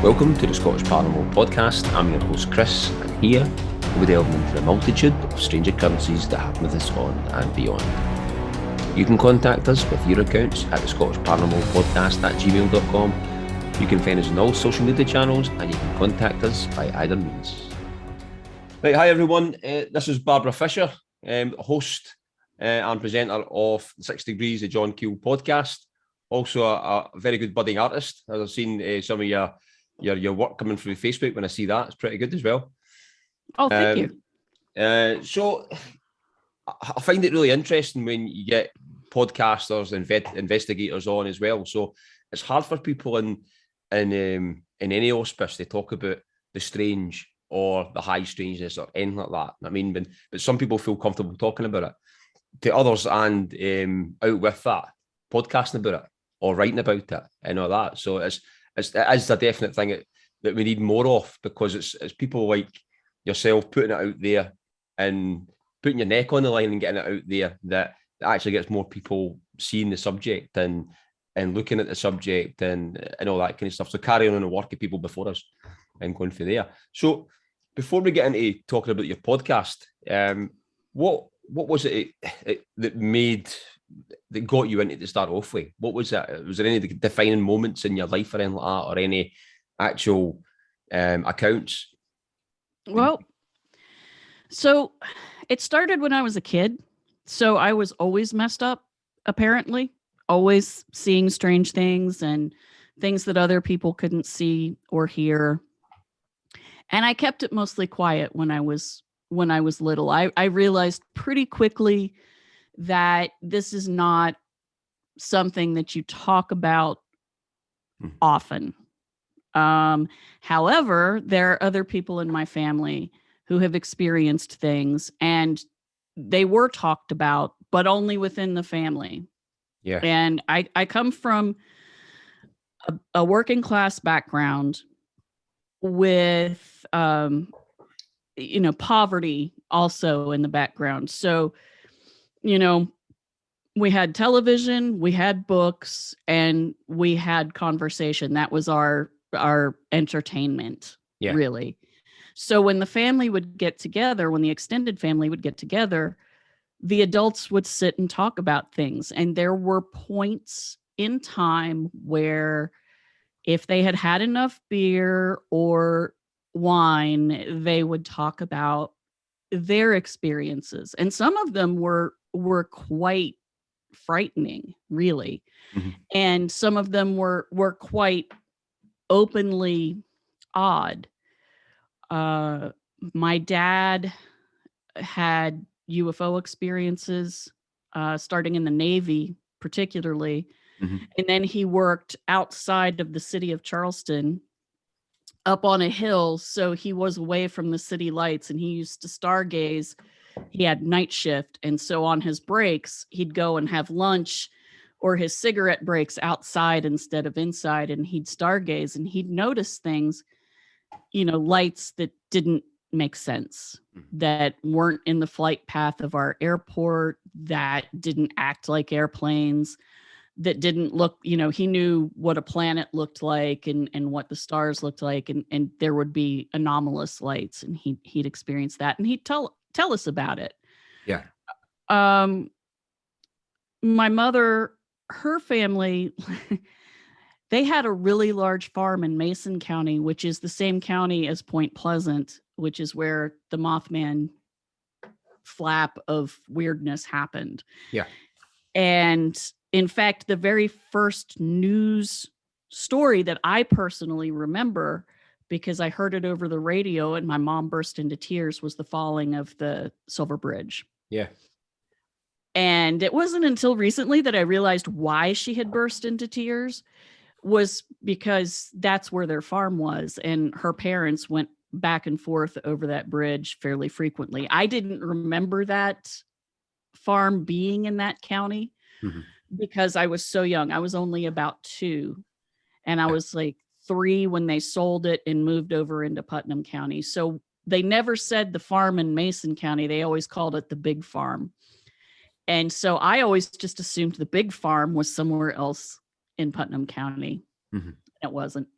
Welcome to the Scottish Paranormal Podcast. I'm your host Chris, and here we'll be delving into a multitude of strange occurrences that happen with us on and beyond. You can contact us with your accounts at the Scottish Paranormal Podcast at gmail.com. You can find us on all social media channels, and you can contact us by either means. Right, hi everyone. This is Barbara Fisher, host and presenter of 6 Degrees, the John Keel podcast. Also a very good budding artist. As I've seen some of your work coming through Facebook. When I see that, it's pretty good as well. Oh, thank you. So I find it really interesting when you get podcasters and investigators on as well. So it's hard for people in any auspice to talk about the strange or the high strangeness or anything like that. I mean, but some people feel comfortable talking about it. To others, and out with that, podcasting about it or writing about it and all that. So it is a definite thing that we need more of, because it's people like yourself putting it out there and putting your neck on the line and getting it out there that actually gets more people seeing the subject and looking at the subject and all that kind of stuff. So carrying on the work of people before us and going through there. So before we get into talking about your podcast, what was it that got you into to start off with? What was that? Was there any defining moments in your life or anything like that, or any actual accounts? Well, so it started when I was a kid. So I was always messed up, apparently, always seeing strange things and things that other people couldn't see or hear. And I kept it mostly quiet when I was little. I realized pretty quickly that this is not something that you talk about often. However, there are other people in my family who have experienced things, and they were talked about, but only within the family. Yeah. And I come from a working class background with, poverty also in the background. So, we had television, we had books, and we had conversation. That was our entertainment, really. So when the family would get together, when the extended family would get together, the adults would sit and talk about things. And there were points in time where if they had had enough beer or wine, they would talk about their experiences. And some of them were quite frightening, really. Mm-hmm. And some of them were quite openly odd. My dad had UFO experiences, starting in the Navy, particularly. Mm-hmm. And then he worked outside of the city of Charleston, up on a hill. So he was away from the city lights, and he used to stargaze. He had night shift. And so on his breaks, he'd go and have lunch or his cigarette breaks outside instead of inside. And he'd stargaze, and he'd notice things, lights that didn't make sense, that weren't in the flight path of our airport, that didn't act like airplanes, that didn't look, he knew what a planet looked like and what the stars looked like. And there would be anomalous lights, and he'd experience that, and he'd tell us about it. Yeah. My mother, her family, they had a really large farm in Mason County, which is the same county as Point Pleasant, which is where the Mothman flap of weirdness happened. Yeah. And in fact, the very first news story that I personally remember, because I heard it over the radio and my mom burst into tears, was the falling of the Silver Bridge. Yeah. And it wasn't until recently that I realized why she had burst into tears, was because that's where their farm was. And her parents went back and forth over that bridge fairly frequently. I didn't remember that farm being in that county because I was so young. I was only about 2, and I was like 3 when they sold it and moved over into Putnam County. So they never said the farm in Mason County. They always called it the big farm. And so I always just assumed the big farm was somewhere else in Putnam County. It wasn't.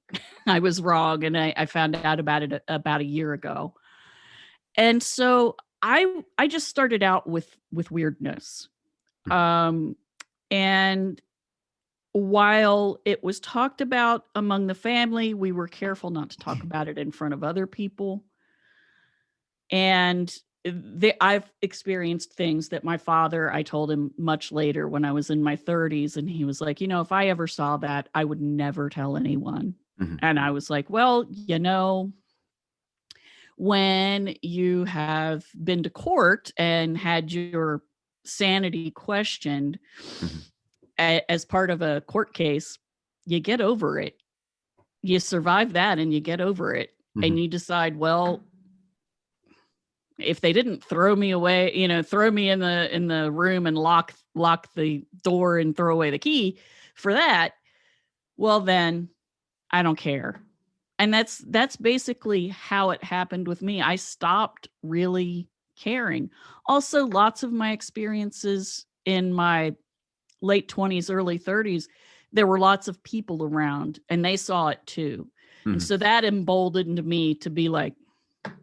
I was wrong, and I found out about it about a year ago. And so I just started out with weirdness. And while it was talked about among the family, we were careful not to talk about it in front of other people. And I've experienced things that my father, I told him much later when I was in my 30s, and he was like, if I ever saw that, I would never tell anyone. And I was like, well, when you have been to court and had your sanity questioned as part of a court case, you get over it. You survive that and you get over it. And you decide, well, if they didn't throw me away, throw me in the room and lock the door and throw away the key for that, well, then I don't care. And that's basically how it happened with me. I stopped really caring. Also, lots of my experiences in my late 20s, early 30s, there were lots of people around and they saw it too. And so that emboldened me to be like,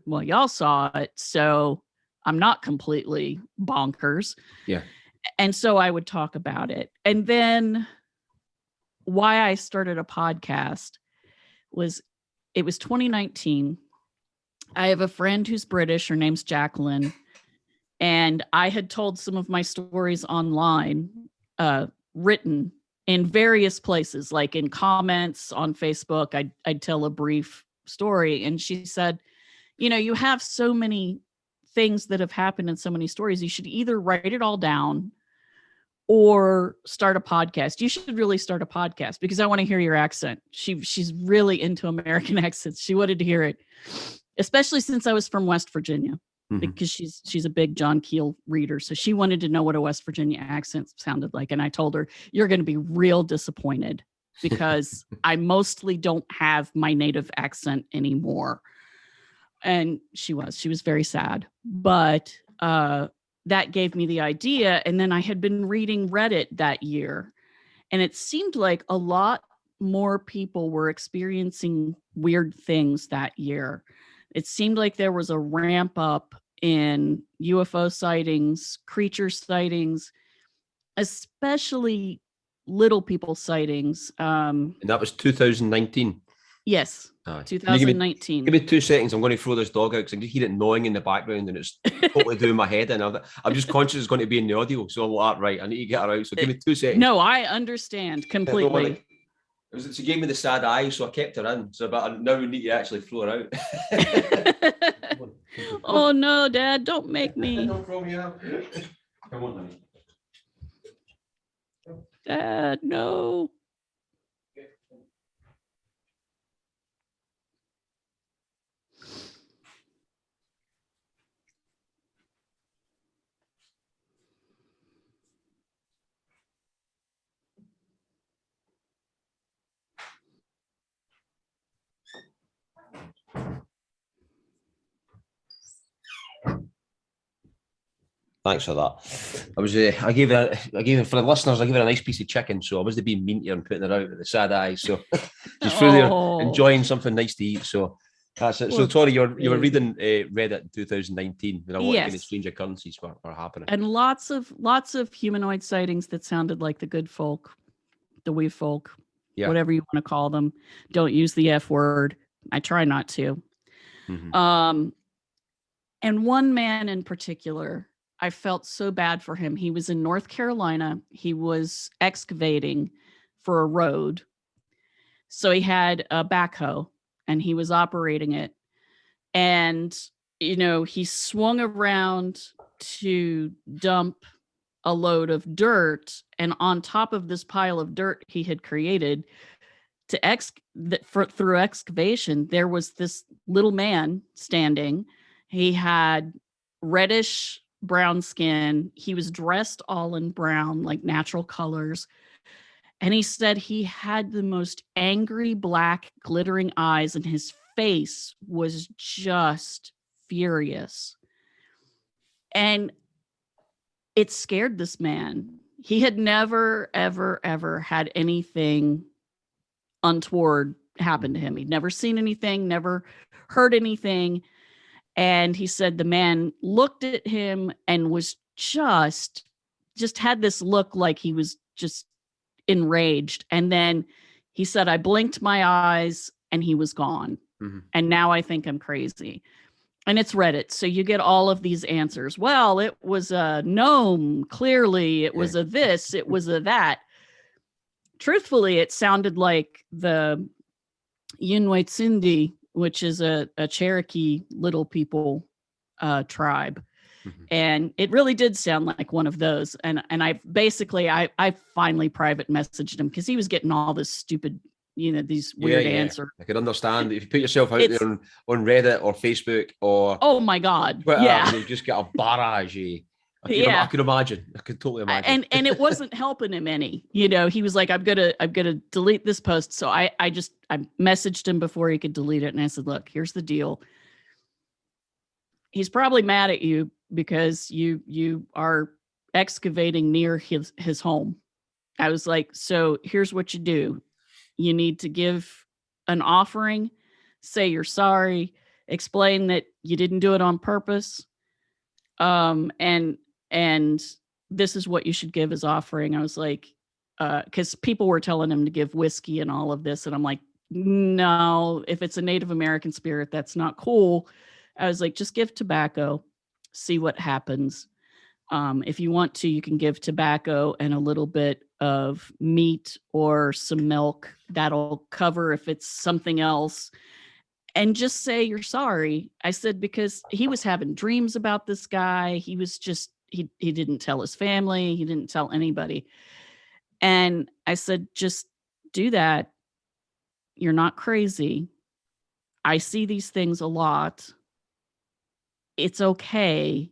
well, y'all saw it, so I'm not completely bonkers. Yeah. And so I would talk about it. And then why I started a podcast was, it was 2019. I have a friend who's British. Her name's Jacqueline. And I had told some of my stories online, written in various places, like in comments on Facebook. I'd tell a brief story. And she said, you have so many things that have happened in so many stories. You should either write it all down or start a podcast. You should really start a podcast because I want to hear your accent. She's really into American accents. She wanted to hear it, especially since I was from West Virginia, because she's a big John Keel reader. So she wanted to know what a West Virginia accent sounded like. And I told her, you're going to be real disappointed because I mostly don't have my native accent anymore. And she was very sad, but that gave me the idea. And then I had been reading Reddit that year, and it seemed like a lot more people were experiencing weird things that year. It seemed like there was a ramp up in UFO sightings, creature sightings, especially little people sightings. And that was 2019. Yes. 2019. Give me 2 seconds. I'm going to throw this dog out because I can hear it gnawing in the background and it's totally doing my head in. I'm just conscious it's going to be in the audio. So I'm like, right, I need to get her out. So give me 2 seconds. No, I understand completely. She gave me the sad eye, so I kept her in. So but now we need to actually throw her out. Oh no, Dad, don't make me. Don't throw me out. Come on, honey. Dad, no. Thanks for that. I gave her for the listeners. I gave her a nice piece of chicken, so I wasn't being mean to her and putting her out with the sad eyes. So she's through there enjoying something nice to eat. So that's it. So Tori, you were reading Reddit in 2019 when a lot of strange occurrences were happening, and lots of humanoid sightings that sounded like the good folk, the wee folk, whatever you want to call them. Don't use the F word. I try not to. And one man in particular I felt so bad for him. He was in North Carolina. He was excavating for a road. So he had a backhoe and he was operating it. And, he swung around to dump a load of dirt. And on top of this pile of dirt he had created through excavation, there was this little man standing. He had reddish brown skin. He was dressed all in brown, like natural colors. And he said he had the most angry, black, glittering eyes, and his face was just furious. And it scared this man. He had never, ever, ever had anything untoward happen to him. He'd never seen anything, never heard anything. And he said the man looked at him and was just had this look like he was just enraged. And then he said, I blinked my eyes and he was gone. Mm-hmm. And now I think I'm crazy. And it's Reddit. So you get all of these answers. Well, it was a gnome. Clearly it was a this, it was a that. Truthfully, it sounded like the Yinwei-Tsindi, which is a Cherokee little people tribe. Mm-hmm. And it really did sound like one of those. And I finally private messaged him because he was getting all this stupid, these weird answers. I could understand if you put yourself out there on Reddit or Facebook or oh my God, Twitter, yeah, you just get a barrage. I could imagine. I could totally imagine. And it wasn't helping him any. He was like, I'm gonna delete this post. So I messaged him before he could delete it, and I said, look, here's the deal. He's probably mad at you because you are excavating near his home. I was like, so here's what you do. You need to give an offering, say you're sorry, explain that you didn't do it on purpose. And this is what you should give as offering. I was like, because people were telling him to give whiskey and all of this. And I'm like, no, if it's a Native American spirit, that's not cool. I was like, just give tobacco, see what happens. If you want to, you can give tobacco and a little bit of meat or some milk. That'll cover if it's something else. And just say you're sorry. I said, because he was having dreams about this guy. He was just, he didn't tell his family. He didn't tell anybody. And I said, just do that. You're not crazy. I see these things a lot. It's okay.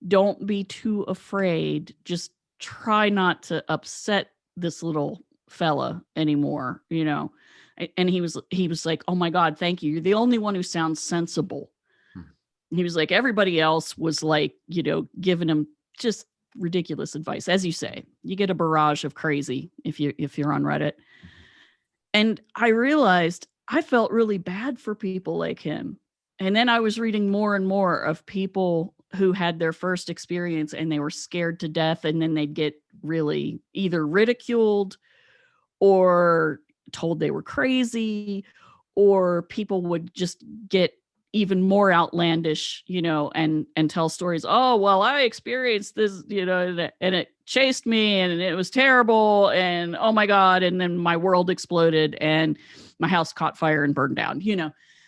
Don't be too afraid. Just try not to upset this little fella anymore, And he was like, oh my God, thank you. You're the only one who sounds sensible. He was like, everybody else was like, giving him just ridiculous advice. As you say, you get a barrage of crazy if you're on Reddit. And I realized I felt really bad for people like him. And then I was reading more and more of people who had their first experience and they were scared to death. And then they'd get really either ridiculed or told they were crazy, or people would just get even more outlandish, and tell stories. Oh, well, I experienced this, and it chased me and it was terrible. And oh my God. And then my world exploded and my house caught fire and burned down,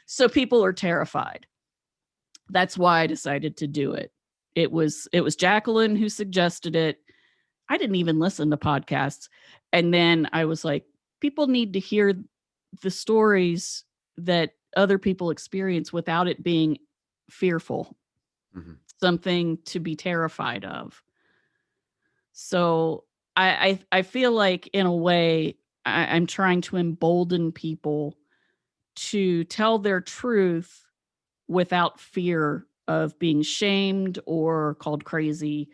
so people are terrified. That's why I decided to do it. It was Jacqueline who suggested it. I didn't even listen to podcasts. And then I was like, people need to hear the stories that other people experience without it being fearful, something to be terrified of. So I feel like in a way I'm trying to embolden people to tell their truth without fear of being shamed or called crazy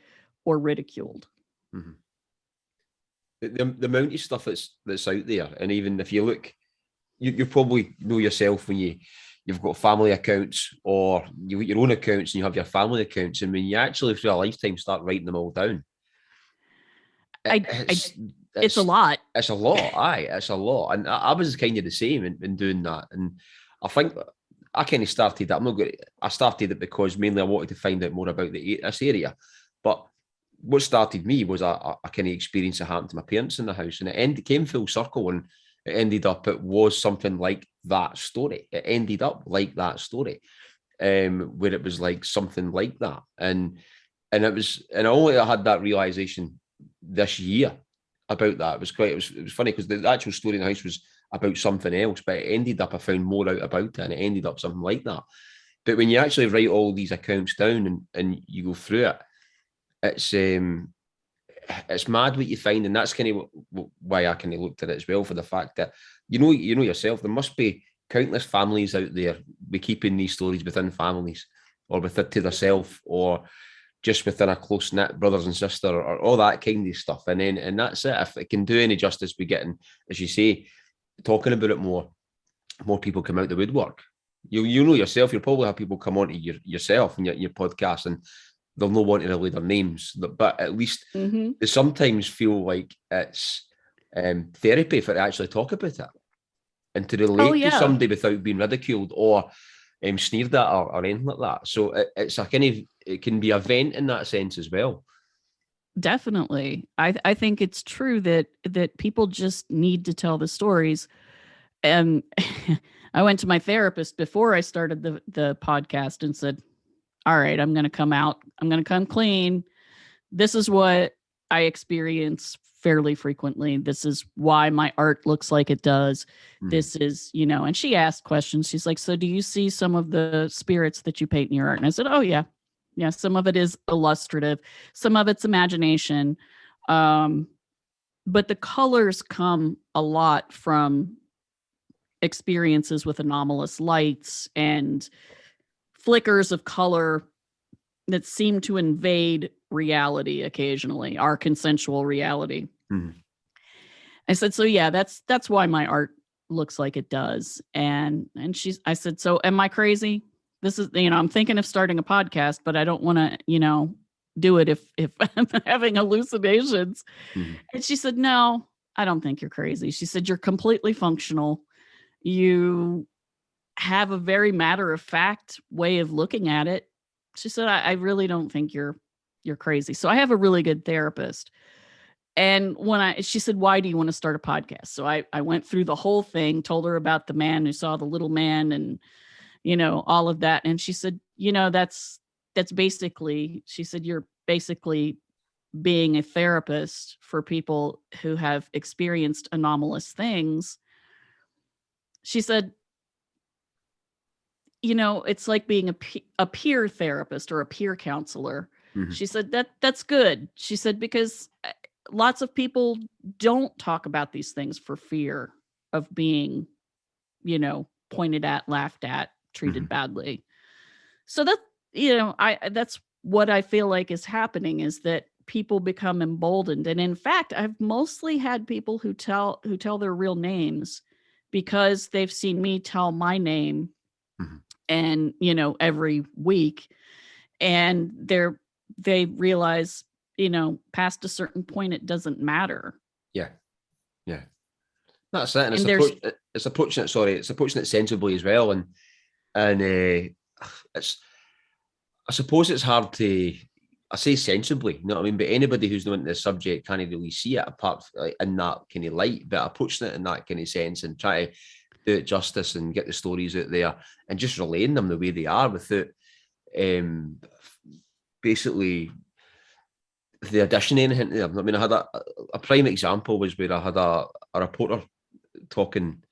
or ridiculed. Mm-hmm. The amount of stuff that's out there, and even if you look, you probably know yourself when you've got family accounts or you've got your own accounts and you have your family accounts, and when you actually through a lifetime start writing them all down, it's a lot. It's a lot. It's a lot. And I was kind of the same in doing that. And I think I kind of started that. I started it because mainly I wanted to find out more about this area. But what started me was a kind of experience that happened to my parents in the house, and it came full circle, and it ended up, it was something like that story. It ended up like that story, where it was like something like that. And I only had that realization this year about that. It was funny because the actual story in the house was about something else, but it ended up, I found more out about it, and it ended up something like that. But when you actually write all these accounts down and you go through it, it's mad what you find, and that's kind of why I kind of looked at it as well, for the fact that you know yourself, there must be countless families out there be keeping these stories within families, or with it to themselves, or just within a close knit brothers and sister, or all that kind of stuff. And that's it. If it can do any justice, we getting, as you say, talking about it more people come out the woodwork. You know yourself, you'll probably have people come on to yourself and your podcast, and they'll not want to relay their names, but at least they sometimes feel like it's therapy for to actually talk about it and to relate to somebody without being ridiculed or sneered at or anything like that. So it's a kind of, it can be a vent in that sense as well. Definitely. I think it's true that people just need to tell the stories. And I went to my therapist before I started the podcast and said, all right, I'm going to come out. I'm going to come clean. This is what I experience fairly frequently. This is why my art looks like it does. This is, and she asked questions. She's like, so do you see some of the spirits that you paint in your art? And I said, oh yeah. Yeah. Some of it is illustrative. Some of it's imagination. But the colors come a lot from experiences with anomalous lights and flickers of color that seem to invade reality occasionally, our consensual reality. I said, so yeah, that's why my art looks like it does. And I said, so am I crazy? This is, I'm thinking of starting a podcast, but I don't want to, do it if I'm having hallucinations. And she said, no, I don't think you're crazy. She said, you're completely functional. You have a very matter of fact way of looking at it. She said, I really don't think you're crazy. So I have a really good therapist. And she said, why do you want to start a podcast? So I went through the whole thing, told her about the man who saw the little man and, all of that. And she said, that's basically, she said, you're basically being a therapist for people who have experienced anomalous things. She said, it's like being a peer therapist or a peer counselor. She said that's good. She said, because lots of people don't talk about these things for fear of being, pointed at, laughed at, treated badly. So that, that's what I feel like is happening, is that people become emboldened. And in fact, I've mostly had people who tell their real names because they've seen me tell my name and, every week, and they realize, past a certain point, it doesn't matter. Yeah. That's it. And it's approaching it sensibly as well. And I suppose it's hard to, I say sensibly, you know what I mean? But anybody who's not into the subject can't really see it apart in that kind of light, but approaching it in that kind of sense and try to do it justice and get the stories out there and just relaying them the way they are without basically the addition of anything to them. I mean, I had a prime example was where I had a reporter talking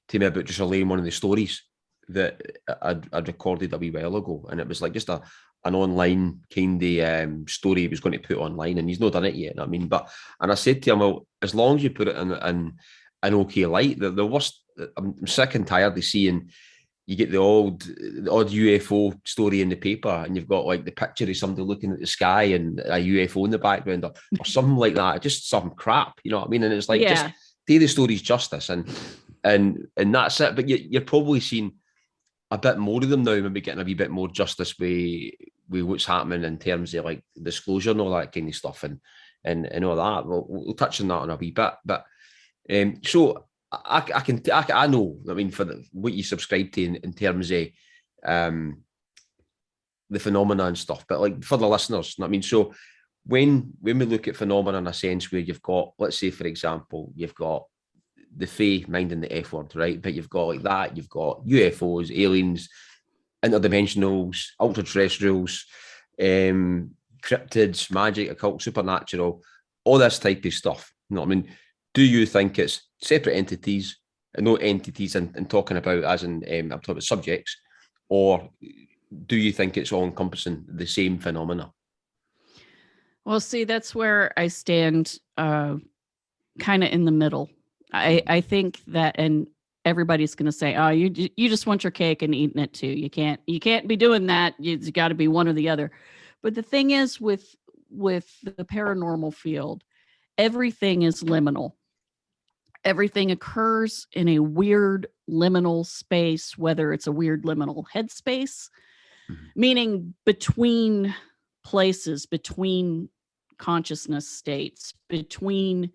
to me about just relaying one of the stories that I'd recorded a wee while ago, and it was like just an online kind of story he was going to put online, and he's not done it yet. You know what I mean, and I said to him, well, as long as you put it in an okay light, the worst. I'm sick and tired of seeing you get the odd UFO story in the paper, and you've got like the picture of somebody looking at the sky and a UFO in the background, or something like that. Just some crap, you know what I mean? And it's like, just do the stories justice, and that's it. But you're probably seeing a bit more of them now, maybe getting a wee bit more justice with what's happening in terms of like disclosure and all that kind of stuff, and all that. We'll touch on that in a wee bit, but so. I know, I mean, for what you subscribe to in terms of the phenomena and stuff, but like for the listeners, I mean, so when we look at phenomena in a sense where you've got, let's say, for example, you've got the Fae minding the F word, right? But you've got like that, you've got UFOs, aliens, interdimensionals, ultra terrestrials, cryptids, magic, occult, supernatural, all this type of stuff. You know what I mean? Do you think it's separate entities, and no entities and talking about as in I'm talking about subjects, or do you think it's all encompassing the same phenomena? Well, see, that's where I stand kind of in the middle. I think that, and everybody's going to say, oh, you just want your cake and eating it too. You can't be doing that. It's got to be one or the other. But the thing is with the paranormal field, everything is liminal. Everything occurs in a weird liminal space, whether it's a weird liminal headspace, meaning between places, between consciousness states, between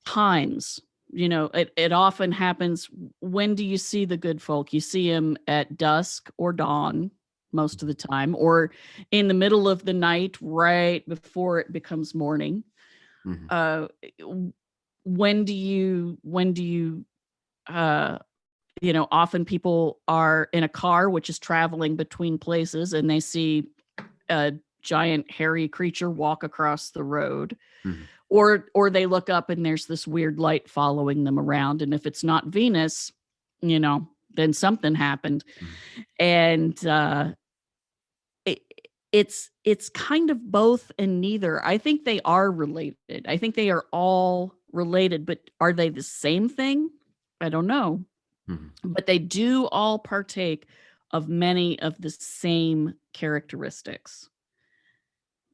times. You know, it often happens. When do you see the good folk? You see them at dusk or dawn most of the time, or in the middle of the night, right before it becomes morning. When do you often people are in a car which is traveling between places, and they see a giant hairy creature walk across the road, or they look up and there's this weird light following them around, and if it's not Venus, then something happened. And it's kind of both and neither. I think they are related. I think they are all related, but are they the same thing? I don't know. But they do all partake of many of the same characteristics.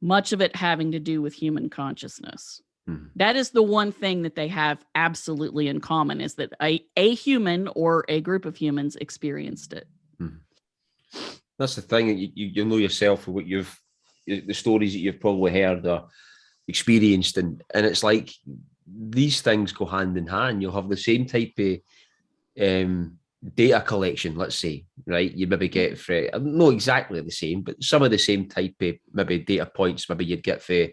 Much of it having to do with human consciousness. That is the one thing that they have absolutely in common, is that a human or a group of humans experienced it. That's the thing. You know yourself for what the stories that you've probably heard or experienced, and it's like these things go hand in hand. You'll have the same type of data collection, let's say, right? You maybe get for not exactly the same, but some of the same type of maybe data points. Maybe you'd get for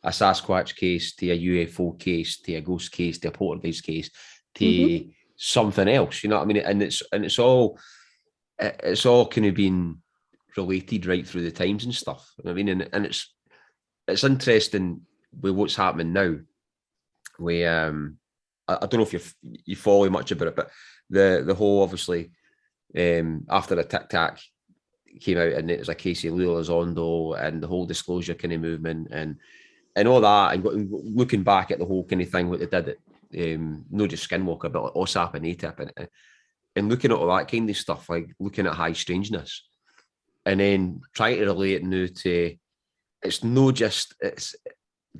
a Sasquatch case, to a UFO case, to a ghost case, to a poltergeist case, to something else. You know what I mean? And it's all kind of been related right through the times and stuff. I mean, and it's interesting with what's happening now. We I don't know if you follow much about it, but the whole obviously after the Tic Tac came out, and it was a case of Lula Elizondo and the whole disclosure kind of movement and all that, and looking back at the whole kind of thing, what they did at not just Skinwalker, but like OSAP and ATIP, and looking at all that kind of stuff, like looking at high strangeness, and then trying to relate it now to, it's no just, it's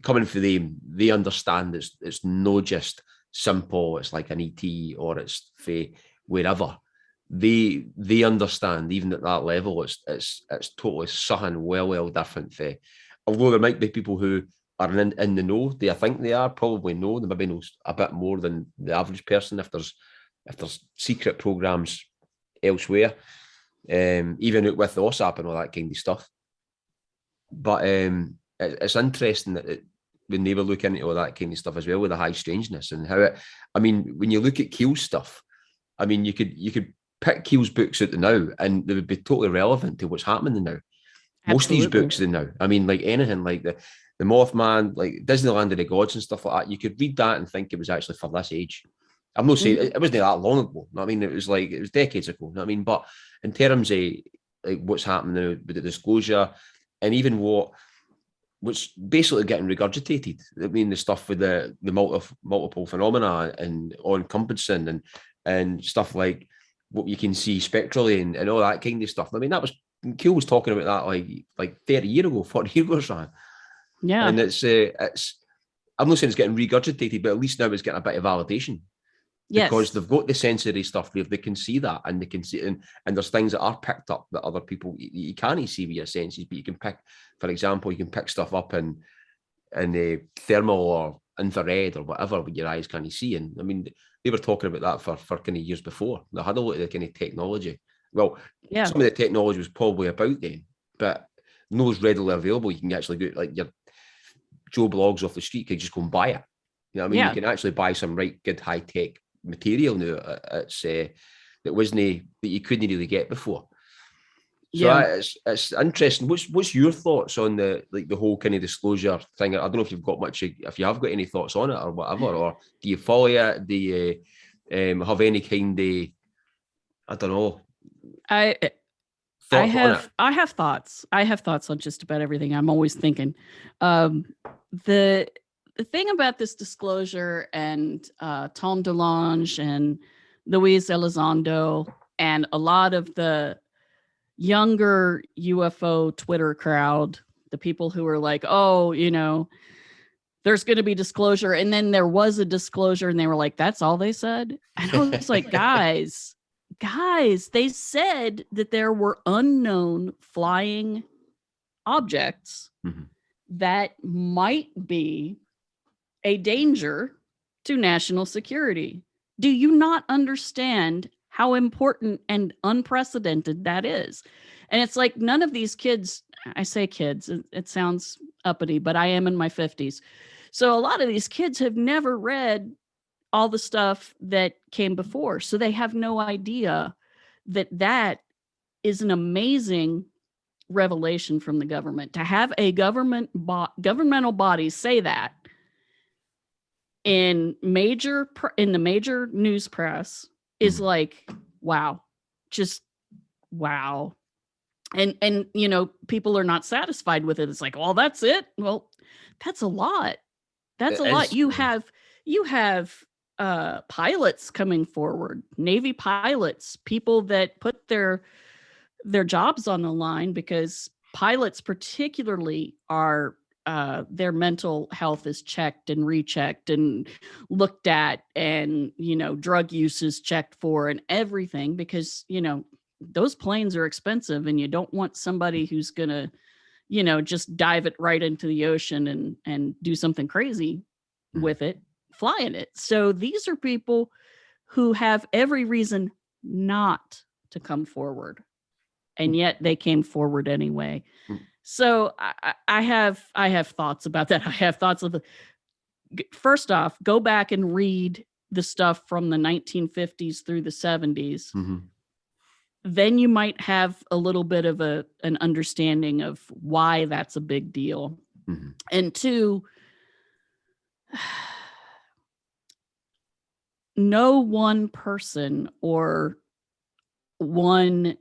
coming for them, they understand it's no just simple, it's like an ET or it's for wherever. They understand even at that level, it's totally something well different for, although there might be people who are in the know, I think they are probably know, they maybe know a bit more than the average person if there's secret programs elsewhere, even with the OSAP and all that kind of stuff. But it's interesting that when they were looking into all that kind of stuff as well, with the high strangeness and how it, I mean, when you look at Keel's stuff, I mean, you could pick Keel's books out the now and they would be totally relevant to what's happening now. Most of these books now, I mean, like anything like the Mothman, like Disneyland of the Gods and stuff like that, you could read that and think it was actually for this age. I'm not saying it wasn't that long ago. I mean, it was decades ago. I mean, but in terms of like what's happening now with the disclosure, and even what's basically getting regurgitated. I mean, the stuff with the multiple phenomena and all-encompassing and stuff like what you can see spectrally and all that kind of stuff. I mean, that was Keel was talking about that like 30 years ago, 40 years ago or something. Yeah. And it's I'm not saying it's getting regurgitated, but at least now it's getting a bit of validation. Yes. Because they've got the sensory stuff there, they can see that, and they can see, and there's things that are picked up that other people you can't see with your senses, but you can pick, for example, you can pick stuff up in thermal or infrared or whatever with your eyes can't see. And I mean, they were talking about that for kind of years before. They had a lot of the kind of technology. Well, some of the technology was probably about then, but Those readily available. You can actually get like your Joe Blogs off the street, you can just go and buy it. You know what I mean? You can actually buy some right good high tech material now. It's that wasn't that you couldn't really get before. So it's interesting. What's your thoughts on the whole kind of disclosure thing? I don't know if you've got much, if you have got any thoughts on it or whatever, or do you follow it? Do you have any kind of, I don't know, I have thoughts. I have thoughts on just about everything. I'm always thinking. The thing about this disclosure and Tom DeLonge and Luis Elizondo and a lot of the younger UFO Twitter crowd, the people who are like, oh, there's going to be disclosure. And then there was a disclosure and they were like, that's all they said. And I was like, guys, they said that there were unknown flying objects that might be a danger to national security. Do you not understand how important and unprecedented that is? And it's like none of these kids, I say kids, it sounds uppity, but I am in my 50s. So a lot of these kids have never read all the stuff that came before. So they have no idea that is an amazing revelation from the government. To have a governmental body say that in the major news press is like, wow, just wow. And people are not satisfied with it. It's like, well, that's it. Well, that's a lot. That's a lot. You have pilots coming forward, Navy pilots, people that put their jobs on the line, because pilots particularly are their mental health is checked and rechecked and looked at, and drug use is checked for and everything, because those planes are expensive and you don't want somebody who's gonna just dive it right into the ocean and do something crazy with it, flying it. So these are people who have every reason not to come forward, and yet they came forward anyway. So I have thoughts about that. I have thoughts of first off, go back and read the stuff from the 1950s through the 70s. Then you might have a little bit of an understanding of why that's a big deal. And two, no one person or one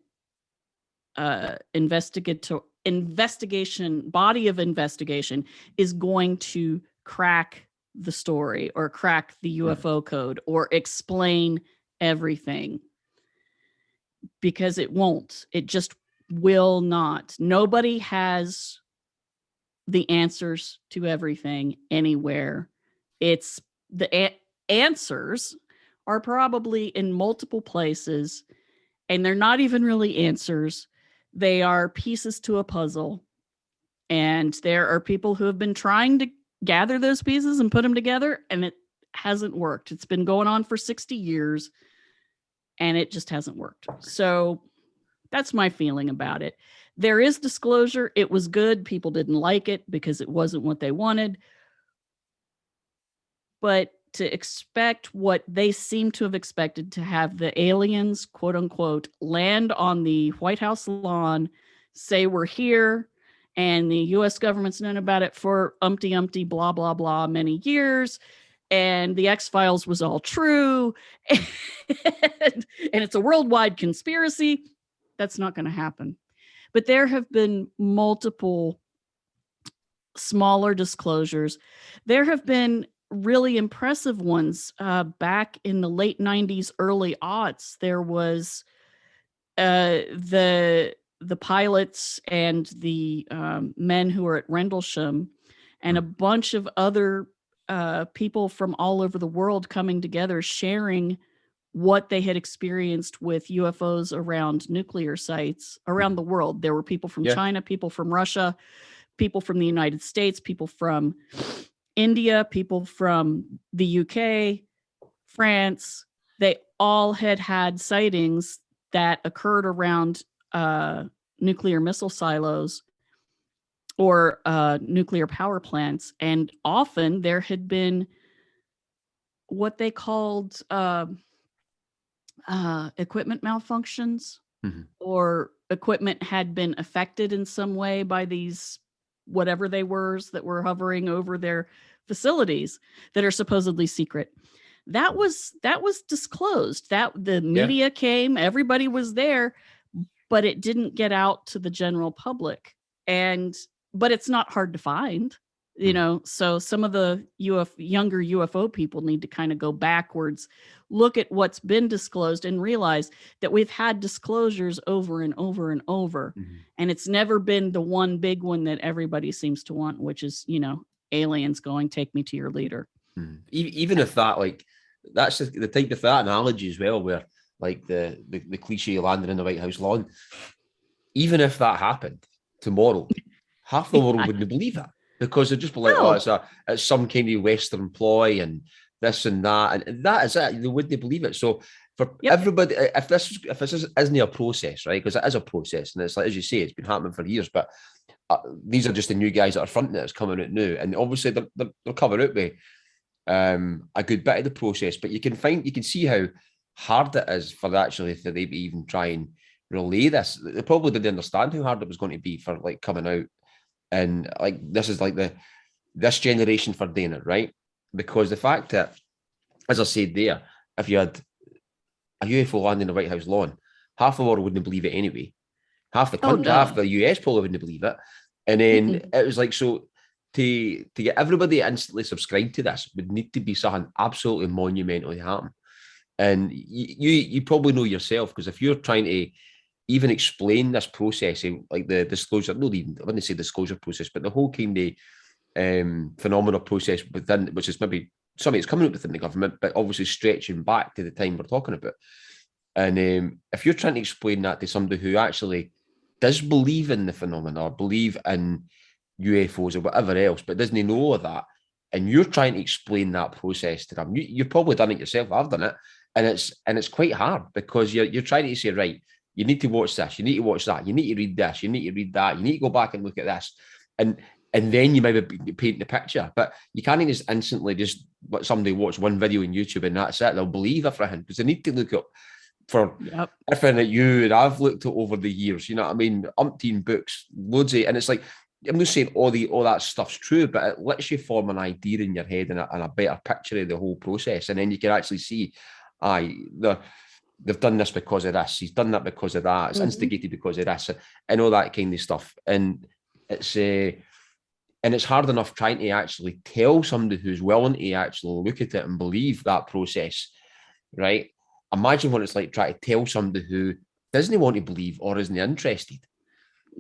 body of investigation is going to crack the story or crack the UFO code or explain everything, because it won't. It just will not. Nobody has the answers to everything anywhere. It's the answers are probably in multiple places, and they're not even really answers. They are pieces to a puzzle. And there are people who have been trying to gather those pieces and put them together, and it hasn't worked. It's been going on for 60 years, and it just hasn't worked. So that's my feeling about it. There is disclosure. It was good. People didn't like it because it wasn't what they wanted. But to expect what they seem to have expected, to have the aliens, quote unquote, land on the White House lawn, say we're here, and the US government's known about it for umpty, blah, blah, blah, many years. And the X-Files was all true. And it's a worldwide conspiracy. That's not going to happen. But there have been multiple smaller disclosures. There have been really impressive ones back in the late 90s, early aughts. There was the pilots and the men who were at Rendlesham, and a bunch of other people from all over the world coming together, sharing what they had experienced with UFOs around nuclear sites around the world. There were people from China, people from Russia, people from the United States, people from India, people from the UK, France. They all had sightings that occurred around nuclear missile silos or nuclear power plants. And often there had been what they called equipment malfunctions, or equipment had been affected in some way by these whatever they were that were hovering over their facilities that are supposedly secret. That was disclosed. That the media came, everybody was there, but it didn't get out to the general public. But it's not hard to find, so some of the younger UFO people need to kind of go backwards, look at what's been disclosed, and realize that we've had disclosures over and over and over. And it's never been the one big one that everybody seems to want, which is, aliens going, take me to your leader. Even if that, like, that's the type of that analogy as well, where like the cliche landing in the White House lawn, even if that happened tomorrow, half the world wouldn't believe it, because they'd just be like, it's some kind of Western ploy and this and that, and that is it. They wouldn't believe it. So for everybody, if this isn't a process, right? Because it is a process, and it's like, as you say, it's been happening for years, but these are just the new guys that are fronting it. It's coming out new, and obviously they're coming out with a good bit of the process. But you can see how hard it is for them to even try and relay this. They probably didn't understand how hard it was going to be for like coming out, and like this is like this generation for doing it, right? Because the fact that, as I said there, if you had a UFO landing in the White House lawn, half the world wouldn't believe it anyway. Half the country, half the US probably wouldn't believe it. And then it was like, so to get everybody to instantly subscribe to this would need to be something absolutely monumentally happen. And you probably know yourself, because if you're trying to even explain this process, like the disclosure, I wouldn't say disclosure process, but the whole kind of phenomenal process within, which is maybe something that's coming up within the government, but obviously stretching back to the time we're talking about. And if you're trying to explain that to somebody who actually does believe in the phenomena or believe in UFOs or whatever else, but doesn't know of that, and you're trying to explain that process to them, you've probably done it yourself. I've done it, and it's quite hard, because you're trying to say, right, you need to watch this, you need to watch that, you need to read this, you need to read that, you need to go back and look at this, and then you might be painting the picture, but you can't just instantly just let somebody watch one video on YouTube and that's it. They'll believe everything, because they need to look up for everything that you and I've looked at over the years. You know what I mean? Umpteen books, loads of, and it's like, I'm not saying all that stuff's true, but it lets you form an idea in your head and a better picture of the whole process, and then you can actually see, they've done this because of this, he's done that because of that, it's instigated because of this, and all that kind of stuff. And it's hard enough trying to actually tell somebody who's willing to actually look at it and believe that process, right? Imagine what it's like trying to tell somebody who doesn't want to believe or isn't interested.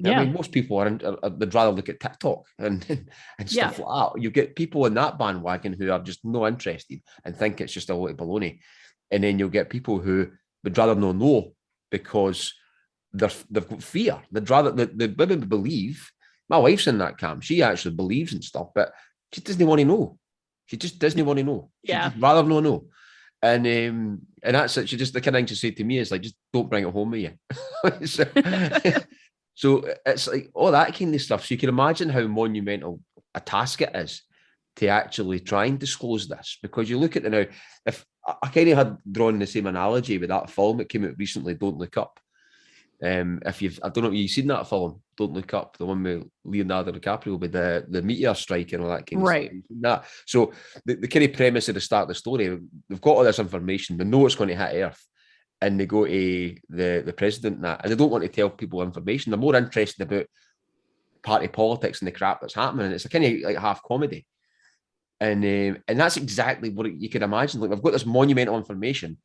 I mean, most people they'd rather look at TikTok and stuff like that. You get people in that bandwagon who are just no interested and think it's just a lot of baloney. And then you'll get people who would rather not know, because they've got fear. They'd rather, the women believe. My wife's in that camp. She actually believes in stuff, but she doesn't want to know. She just doesn't want to know. She'd rather not know. And that's it. She just, the kind of thing to say to me is like, just don't bring it home with you. So it's like all that kind of stuff. So you can imagine how monumental a task it is to actually try and disclose this, because you look at it now. If I kind of had drawn the same analogy with that film that came out recently, Don't Look Up. I don't know if you've seen that film, Don't Look Up, the one with Leonardo DiCaprio with the meteor strike and all that kind of stuff. So the kind of premise at the start of the story, they've got all this information, they know it's going to hit Earth, and they go to the president and they don't want to tell people information. They're more interested about party politics and the crap that's happening. And it's a kind of like half comedy. And that's exactly what you can imagine. Like, they've got this monumental information,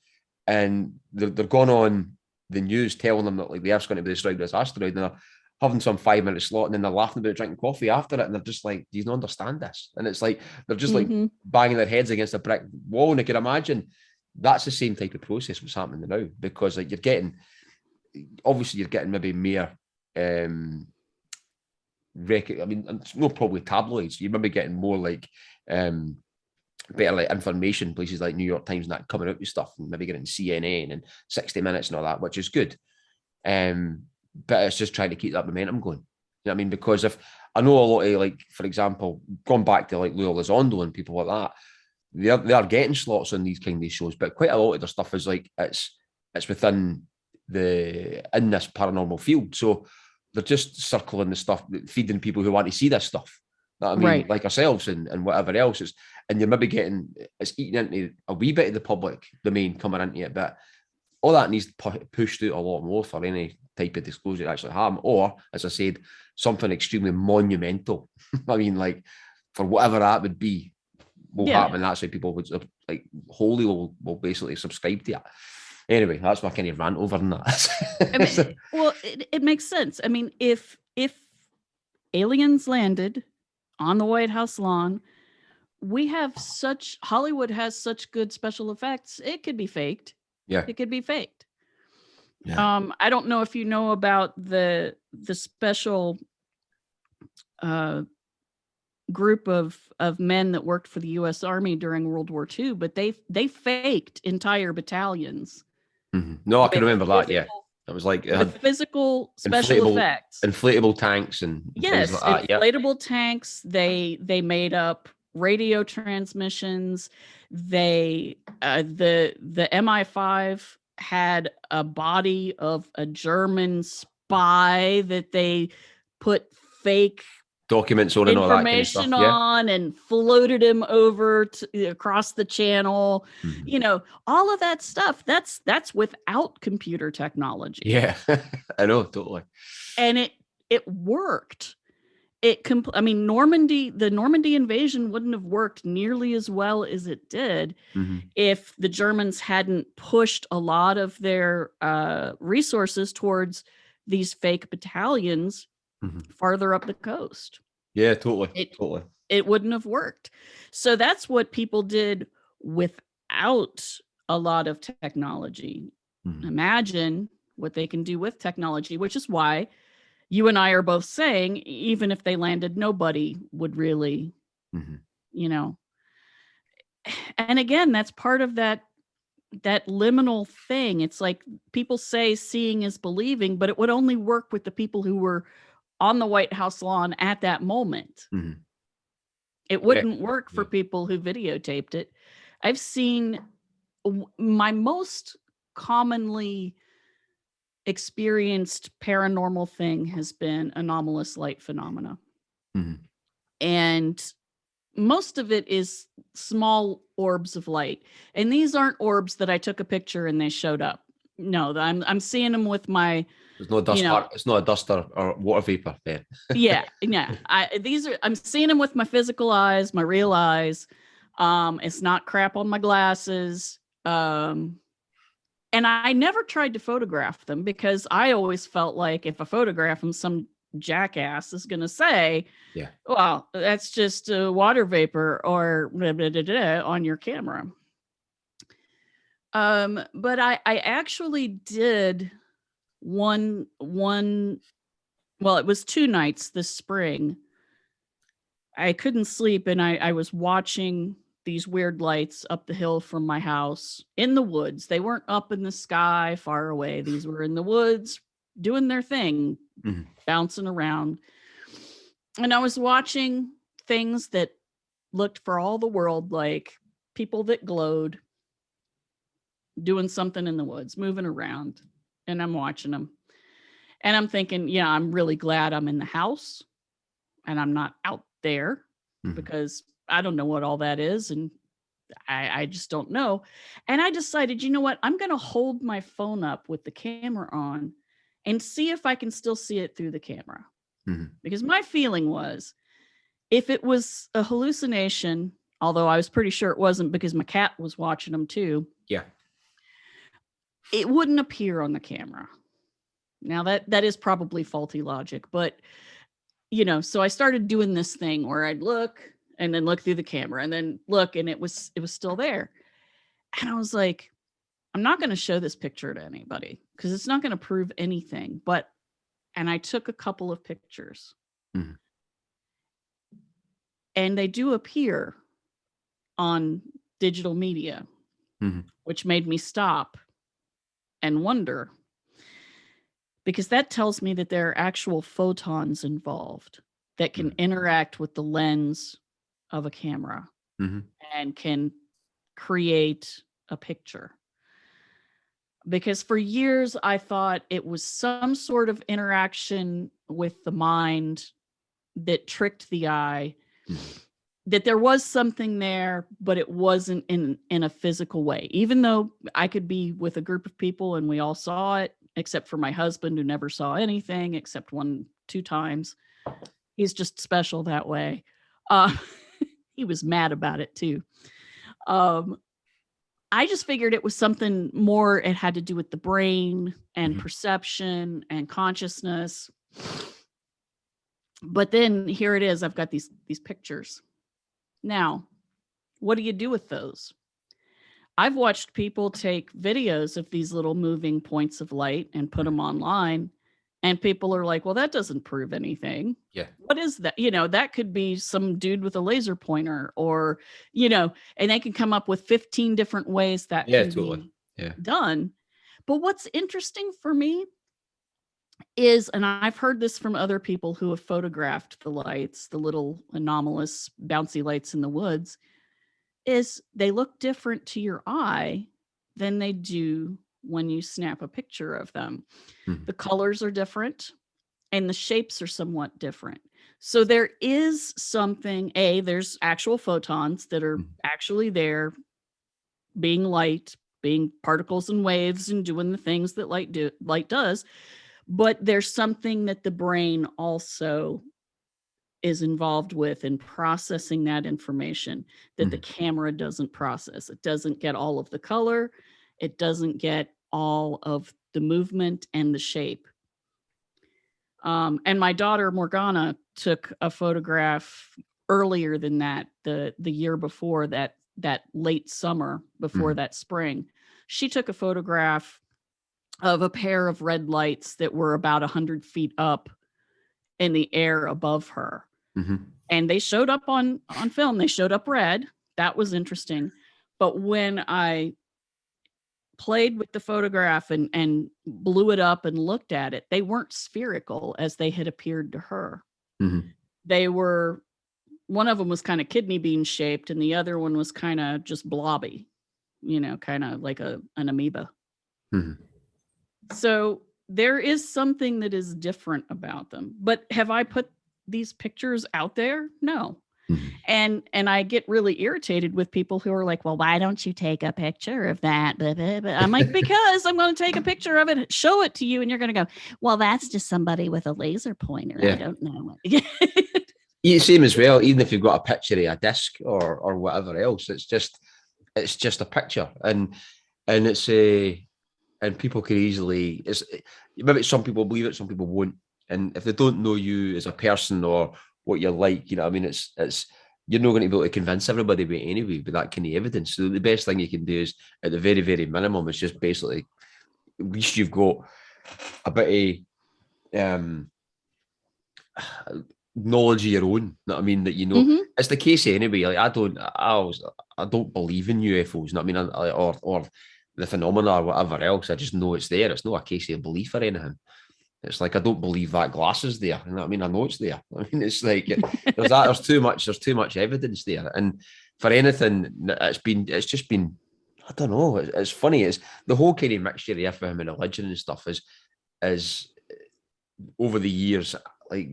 and they're going on the news telling them that like the Earth's going to be destroyed by this asteroid, and they're having some 5-minute slot, and then they're laughing about drinking coffee after it, and they're just like, do you not understand this? And it's like they're just like banging their heads against a brick wall. And I can imagine that's the same type of process what's happening now, because like you're getting maybe mere I mean, it's not probably tabloids. You're maybe getting more like better like information, places like New York Times and that coming out with stuff, and maybe getting CNN and 60 Minutes and all that, which is good. But it's just trying to keep that momentum going. You know what I mean? Because if I know a lot of, like, for example, going back to like Leo Elizondo and people like that, they are getting slots on these kind of shows, but quite a lot of their stuff is like it's within in this paranormal field. So they're just circling the stuff, feeding people who want to see this stuff. I mean, Right. like ourselves and whatever else is, and you're maybe getting it's eating into a wee bit of the public domain coming into it, but all that needs pushed out a lot more for any type of disclosure to actually happen. Or, as I said, something extremely monumental. I mean, like, for whatever that would be, will happen. That's why people would, like, wholly will basically subscribe to it. Anyway, that's my kind of rant over on that. I mean, well, it makes sense. I mean, if aliens landed on the White House lawn, Hollywood has such good special effects. It could be faked. Yeah. It could be faked. Yeah. I don't know if you know about the special group of men that worked for the U.S. Army during World War II, but they faked entire battalions. Mm-hmm. No, I can remember that. Yeah, it was like with physical special effects, inflatable tanks, and yes, things like that. Inflatable tanks. They made up radio transmissions. They the MI5 had a body of a German spy that they put fake documents on and all that kind of stuff. information on, and floated him over across the channel. Mm-hmm. You know, all of that stuff. That's without computer technology. Yeah, I know, totally. And it worked. I mean, the Normandy invasion wouldn't have worked nearly as well as it did if the Germans hadn't pushed a lot of their resources towards these fake battalions farther up the coast. Yeah, totally. It wouldn't have worked. So that's what people did without a lot of technology. Imagine what they can do with technology, which is why you and I are both saying, even if they landed, nobody would really, you know. And again, that's part of that liminal thing. It's like people say seeing is believing, but it would only work with the people who were on the White House lawn at that moment. It wouldn't work for people who videotaped it. I've seen my most commonly experienced paranormal thing has been anomalous light phenomena. And most of it is small orbs of light. And these aren't orbs that I took a picture and they showed up. No, I'm seeing them with my... There's no dust. It's not a dust or water vapor there. yeah. I'm seeing them with my physical eyes, my real eyes. It's not crap on my glasses. And I never tried to photograph them because I always felt like if I photograph them, some jackass is going to say, well, that's just water vapor or blah, blah, blah, blah, on your camera. But I actually did one, well, it was 2 nights this spring. I couldn't sleep and I was watching these weird lights up the hill from my house in the woods. They weren't up in the sky far away. These were in the woods doing their thing, bouncing around. And I was watching things that looked for all the world like people that glowed, doing something in the woods, moving around. And I'm watching them. And I'm thinking, yeah, I'm really glad I'm in the house and I'm not out there because I don't know what all that is. And I just don't know. And I decided, you know what? I'm going to hold my phone up with the camera on and see if I can still see it through the camera. Because my feeling was, if it was a hallucination, although I was pretty sure it wasn't because my cat was watching them too. Yeah. It wouldn't appear on the camera. Now that is probably faulty logic, but you know, so I started doing this thing where I'd look and then look through the camera and then look, and it was still there. And I was like, I'm not going to show this picture to anybody because it's not going to prove anything. And I took a couple of pictures and they do appear on digital media, which made me stop and wonder, because that tells me that there are actual photons involved. that can interact with the lens of a camera Mm-hmm. and can create a picture. Because for years I thought it was some sort of interaction with the mind that tricked the eye, that there was something there, but it wasn't in a physical way. Even though I could be with a group of people and we all saw it, except for my husband who never saw anything except 1-2 times. He's just special that way. He was mad about it too. I just figured it was something more. It had to do with the brain and perception and consciousness. But then here it is. I've got these pictures. Now, what do you do with those? I've watched people take videos of these little moving points of light and put them online. And people are like, well, that doesn't prove anything. Yeah. What is that? That could be some dude with a laser pointer or, and they can come up with 15 different ways that can be done. But what's interesting for me is, and I've heard this from other people who have photographed the lights, the little anomalous bouncy lights in the woods, is they look different to your eye than they do when you snap a picture of them. The colors are different and the shapes are somewhat different. So there is something, there's actual photons that are actually there being light, being particles and waves and doing the things that light does. But there's something that the brain also is involved with in processing that information that the camera doesn't process. It doesn't get all of the color. It doesn't get all of the movement and the shape. And my daughter Morgana took a photograph earlier than that, the year before that late summer before that spring. She took a photograph of a pair of red lights that were about 100 feet up in the air above her. And they showed up on film. They showed up red. That was interesting. But when I played with the photograph and blew it up and looked at it, they weren't spherical as they had appeared to her. They were, one of them was kind of kidney bean shaped and the other one was kind of just blobby, kind of like an amoeba. So there is something that is different about them. But have I put these pictures out there? No. And I get really irritated with people who are like, well, why don't you take a picture of that? I'm like, because I'm going to take a picture of it, show it to you, and you're going to go, well, that's just somebody with a laser pointer. I don't know. Same as well, even if you've got a picture of a disc or whatever else, it's just a picture. And it's and people can easily, maybe some people believe it, some people won't. And if they don't know you as a person or what you're like, I mean, it's you're not going to be able to convince everybody about it anyway, but that kind of evidence. So the best thing you can do is, at the very, very minimum, is just basically, at least you've got a bit of knowledge of your own. You know what I mean? That it's the case anyway. Like I don't believe in UFOs. You know what I mean? Or the phenomena or whatever else. I just know it's there. It's not a case of belief or anything. It's like, I don't believe that glass is there. You know what I mean? I know it's there. I mean, it's like there's too much evidence there. And for anything, it's just been, I don't know. It's funny. It's the whole kind of mixture of FM and religion and stuff is over the years, like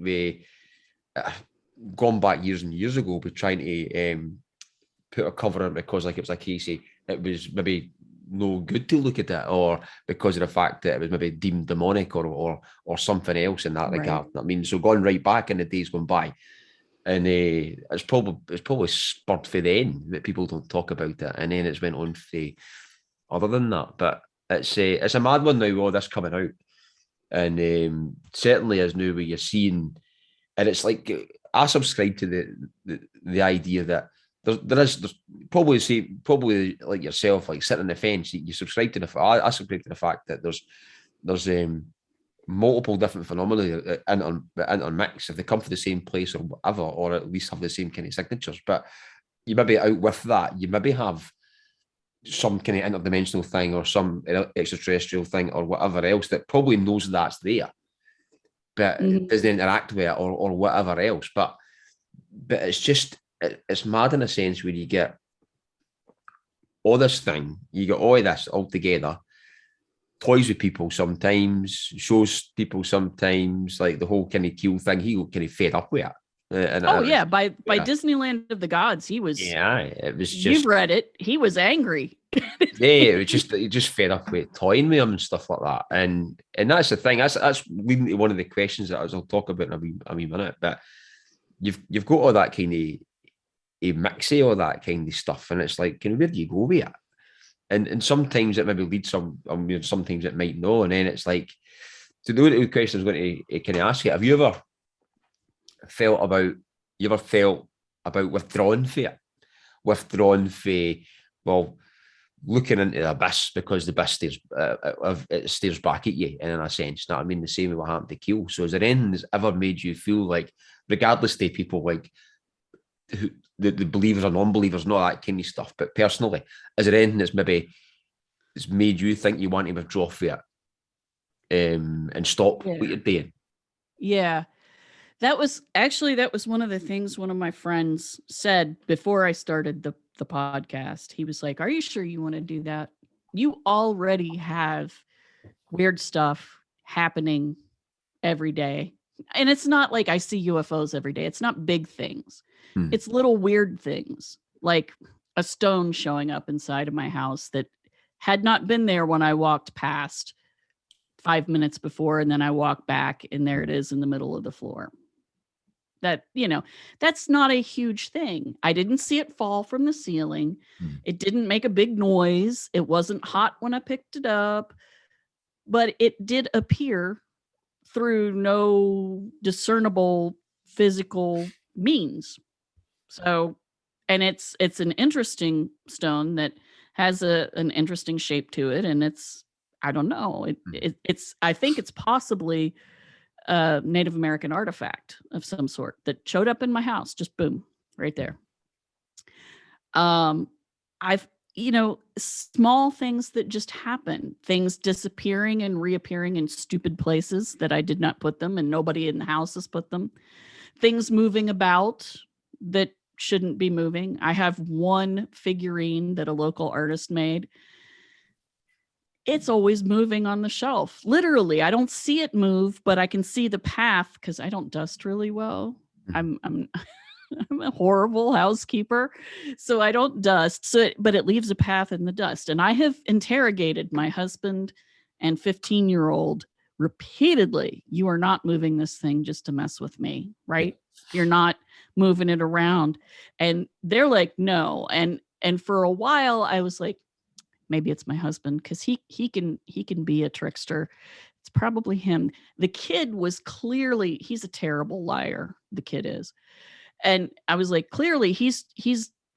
gone back years and years ago, we're trying to put a cover on because like it was a case of it was maybe no good to look at it, or because of the fact that it was maybe deemed demonic or something else in that regard. I mean, so going right back in the days gone by, and it's probably spurred for then that people don't talk about it, and then it's went on for other than that. But it's a mad one now with all this coming out, and certainly as now where you're seeing, and it's like I subscribe to the idea that there's probably like yourself, like sitting on the fence. You subscribe to I subscribe to the fact that there's multiple different phenomena intermix if they come from the same place or whatever, or at least have the same kind of signatures. But you maybe out with that, you maybe have some kind of interdimensional thing or some extraterrestrial thing or whatever else that probably knows that's there, but it doesn't interact with it or whatever else. But it's just, it's mad in a sense where you get all this thing, you get all of this all together, toys with people sometimes, shows people sometimes, like the whole kind of Keel thing, he got kind of fed up with it. By Disneyland of the Gods, he was. Yeah, it was just. You've read it. He was angry. Yeah, it was just fed up with toying with him and stuff like that. And that's the thing. That's leading to one of the questions that I'll talk about in a wee minute. But you've got all that kind of a mix of all that kind of stuff, and it's like, where do you go with it? And sometimes it maybe leads sometimes it might know, and then it's like, to do the question I was going to kind of ask you, have you ever felt about withdrawing from it? Withdrawing from, well, looking into the abyss because the abyss stares back at you in a sense. You know what I mean? The same way what happened to Keel. So is there anything that's ever made you feel like, regardless to people like who, the believers or non-believers, not that kind of stuff, but personally, is there anything that's made you think you want to withdraw from it and stop what you're doing? Yeah. That was one of the things one of my friends said before I started the podcast. He was like, "Are you sure you want to do that? You already have weird stuff happening every day. And it's not like I see UFOs every day. It's not big things. It's little weird things, like a stone showing up inside of my house that had not been there when I walked past 5 minutes before, and then I walk back and there it is in the middle of the floor. That, that's not a huge thing. I didn't see it fall from the ceiling. It didn't make a big noise. It wasn't hot when I picked it up, but it did appear through no discernible physical means. So, and it's an interesting stone that has an interesting shape to it, and it's, I don't know, it's I think it's possibly a Native American artifact of some sort that showed up in my house, just boom, right there. I've, small things that just happen, things disappearing and reappearing in stupid places that I did not put them and nobody in the house has put them. Things moving about that shouldn't be moving. I have one figurine that a local artist made. It's always moving on the shelf. Literally, I don't see it move, but I can see the path because I don't dust really well. I'm I'm a horrible housekeeper, so I don't dust. But it leaves a path in the dust. And I have interrogated my husband and 15-year-old repeatedly. You are not moving this thing just to mess with me, right? You're not moving it around. And they're like, no. And for a while, I was like, maybe it's my husband because he can be a trickster. It's probably him. The kid was clearly, he's a terrible liar. The kid is. And I was like, clearly he's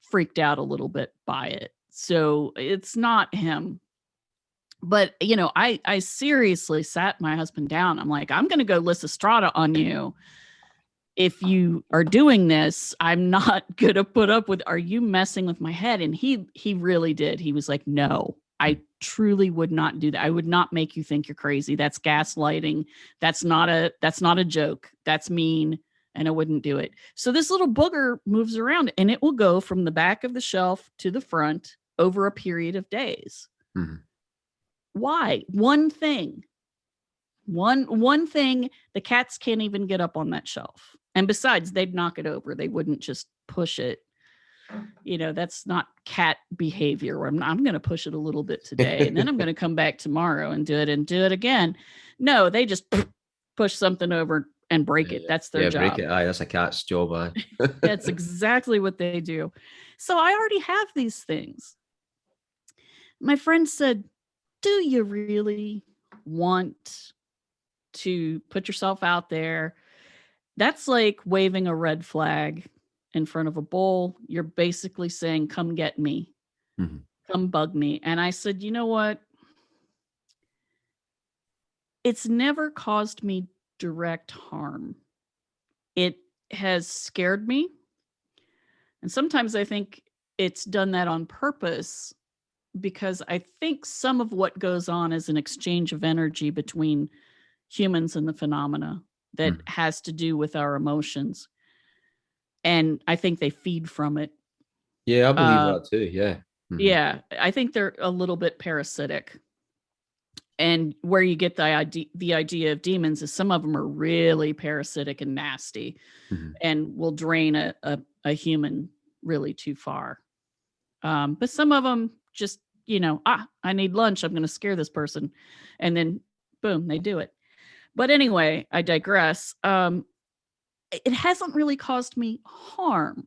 freaked out a little bit by it. So it's not him. But, I seriously sat my husband down. I'm like, I'm going to go Lysistrata on you. If you are doing this, I'm not going to put up with, are you messing with my head? And he really did. He was like, no, I truly would not do that. I would not make you think you're crazy. That's gaslighting. That's not a joke. That's mean. And I wouldn't do it. So this little booger moves around and it will go from the back of the shelf to the front over a period of days. Mm-hmm. Why? One thing, the cats can't even get up on that shelf. And besides, they'd knock it over. They wouldn't just push it. That's not cat behavior. I'm going to push it a little bit today and then I'm going to come back tomorrow and do it again. No, they just push something over and break it. That's their job. Break it. Aye, that's a cat's job. Aye. That's exactly what they do. So I already have these things. My friend said, do you really want to put yourself out there? That's like waving a red flag in front of a bull. You're basically saying, come get me. Mm-hmm. Come bug me. And I said, you know what? It's never caused me direct harm. It has scared me. And sometimes I think it's done that on purpose because I think some of what goes on is an exchange of energy between humans and the phenomena. that has to do with our emotions. And I think they feed from it. Yeah, I believe that too. Yeah. Yeah, I think they're a little bit parasitic. And where you get the idea of demons is some of them are really parasitic and nasty and will drain a human really too far. But some of them just, I need lunch. I'm going to scare this person. And then boom, they do it. But anyway, I digress. It hasn't really caused me harm.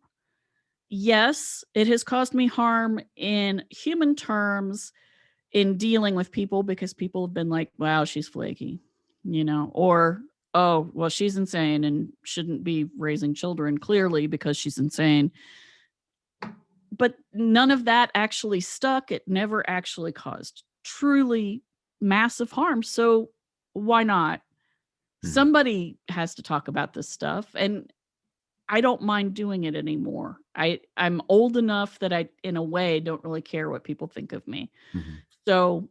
Yes, it has caused me harm in human terms in dealing with people because people have been like, wow, she's flaky, or, oh, well, she's insane and shouldn't be raising children clearly because she's insane. But none of that actually stuck. It never actually caused truly massive harm. So why not? Somebody has to talk about this stuff. And I don't mind doing it anymore. I'm old enough that I, in a way, don't really care what people think of me. So,